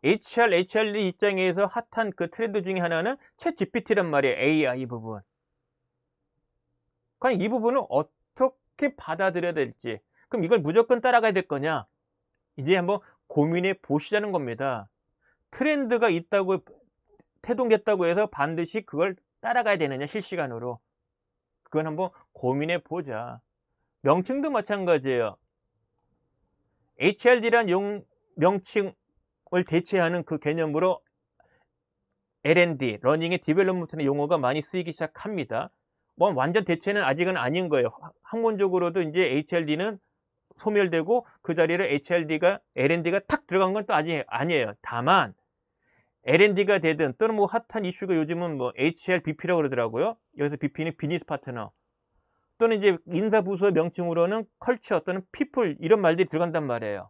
HRD 입장에서 핫한 그 트렌드 중에 하나는 챗 GPT란 말이에요. AI 부분. 과연 이 부분을 어떻게 받아들여야 될지. 그럼 이걸 무조건 따라가야 될 거냐? 이제 한번 고민해 보시자는 겁니다. 트렌드가 있다고, 태동됐다고 해서 반드시 그걸 따라가야 되느냐, 실시간으로. 그건 한번 고민해 보자. 명칭도 마찬가지예요. HRD란 명칭을 대체하는 그 개념으로 L&D, 러닝 앤 디벨롭먼트의 용어가 많이 쓰이기 시작합니다. 뭐 완전 대체는 아직은 아닌 거예요. 학문적으로도 이제 HRD는 소멸되고 그 자리를 L&D가 탁 들어간 건 또 아직 아니에요. 다만 L&D가 되든 또는 뭐 핫한 이슈가 요즘은 뭐 HRBP라고 그러더라고요. 여기서 BP는 비즈니스 파트너. 또는 이제 인사부서 명칭으로는 컬처 또는 피플 이런 말들이 들어간단 말이에요.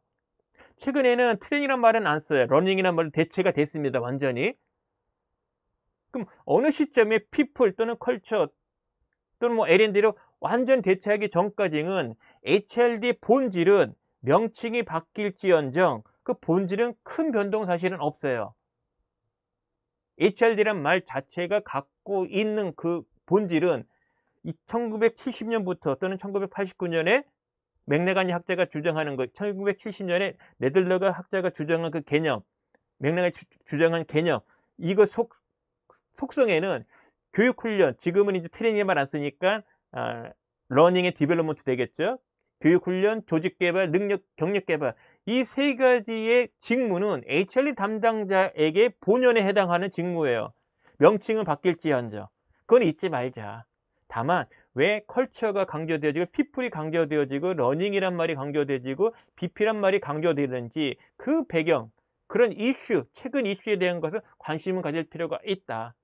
최근에는 트레이닝이란 말은 안 써요. 러닝이란 말은 대체가 됐습니다. 완전히. 그럼 어느 시점에 피플 또는 컬처 또는 뭐 L&D로 완전 대체하기 전까지는 HRD 본질은 명칭이 바뀔지언정 그 본질은 큰 변동 사실은 없어요. HRD란 말 자체가 갖고 있는 그 본질은 1970년부터 또는 1989년에 맥레가니 학자가 주장하는 것, 1970년에 네들러가 학자가 주장한 그 개념, 맥레가니 주장한 개념, 이거 속성에는 교육훈련, 지금은 이제 트레이닝 말 안 쓰니까 러닝 앤 디벨롭먼트 되겠죠. 교육훈련, 조직개발, 능력, 경력개발 이 세 가지의 직무는 HRD 담당자에게 본연에 해당하는 직무예요. 명칭은 바뀔지언정 그건 잊지 말자. 다만 왜 컬처가 강조되어지고 피플이 강조되어지고 러닝이란 말이 강조되어지고 BP란 말이 강조되는지 그 배경, 그런 이슈, 최근 이슈에 대한 것을 관심을 가질 필요가 있다.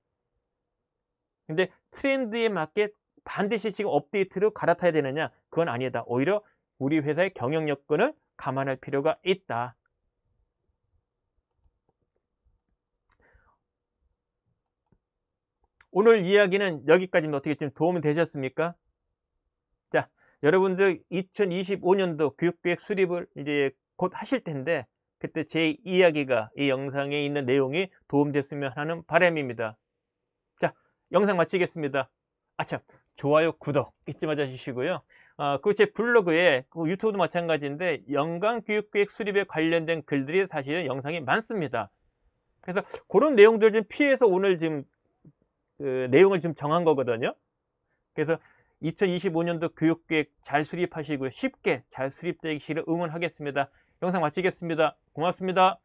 근데 트렌드에 맞게 반드시 지금 업데이트로 갈아타야 되느냐? 그건 아니다. 오히려 우리 회사의 경영 여건을 감안할 필요가 있다. 오늘 이야기는 여기까지는 어떻게 좀 도움이 되셨습니까? 자, 여러분들 2025년도 교육계획 수립을 이제 곧 하실 텐데 그때 제 이야기가 이 영상에 있는 내용이 도움됐으면 하는 바람입니다. 자, 영상 마치겠습니다. 아참, 좋아요, 구독 잊지 말아 주시고요. 그 제 블로그에 그 유튜브도 마찬가지인데 연간 교육계획 수립에 관련된 글들이 사실은 영상이 많습니다. 그래서 그런 내용들 좀 피해서 오늘 지금 그 내용을 좀 정한 거거든요. 그래서 2025년도 교육계획 잘 수립하시고요. 쉽게 잘 수립되시기를 응원하겠습니다. 영상 마치겠습니다. 고맙습니다.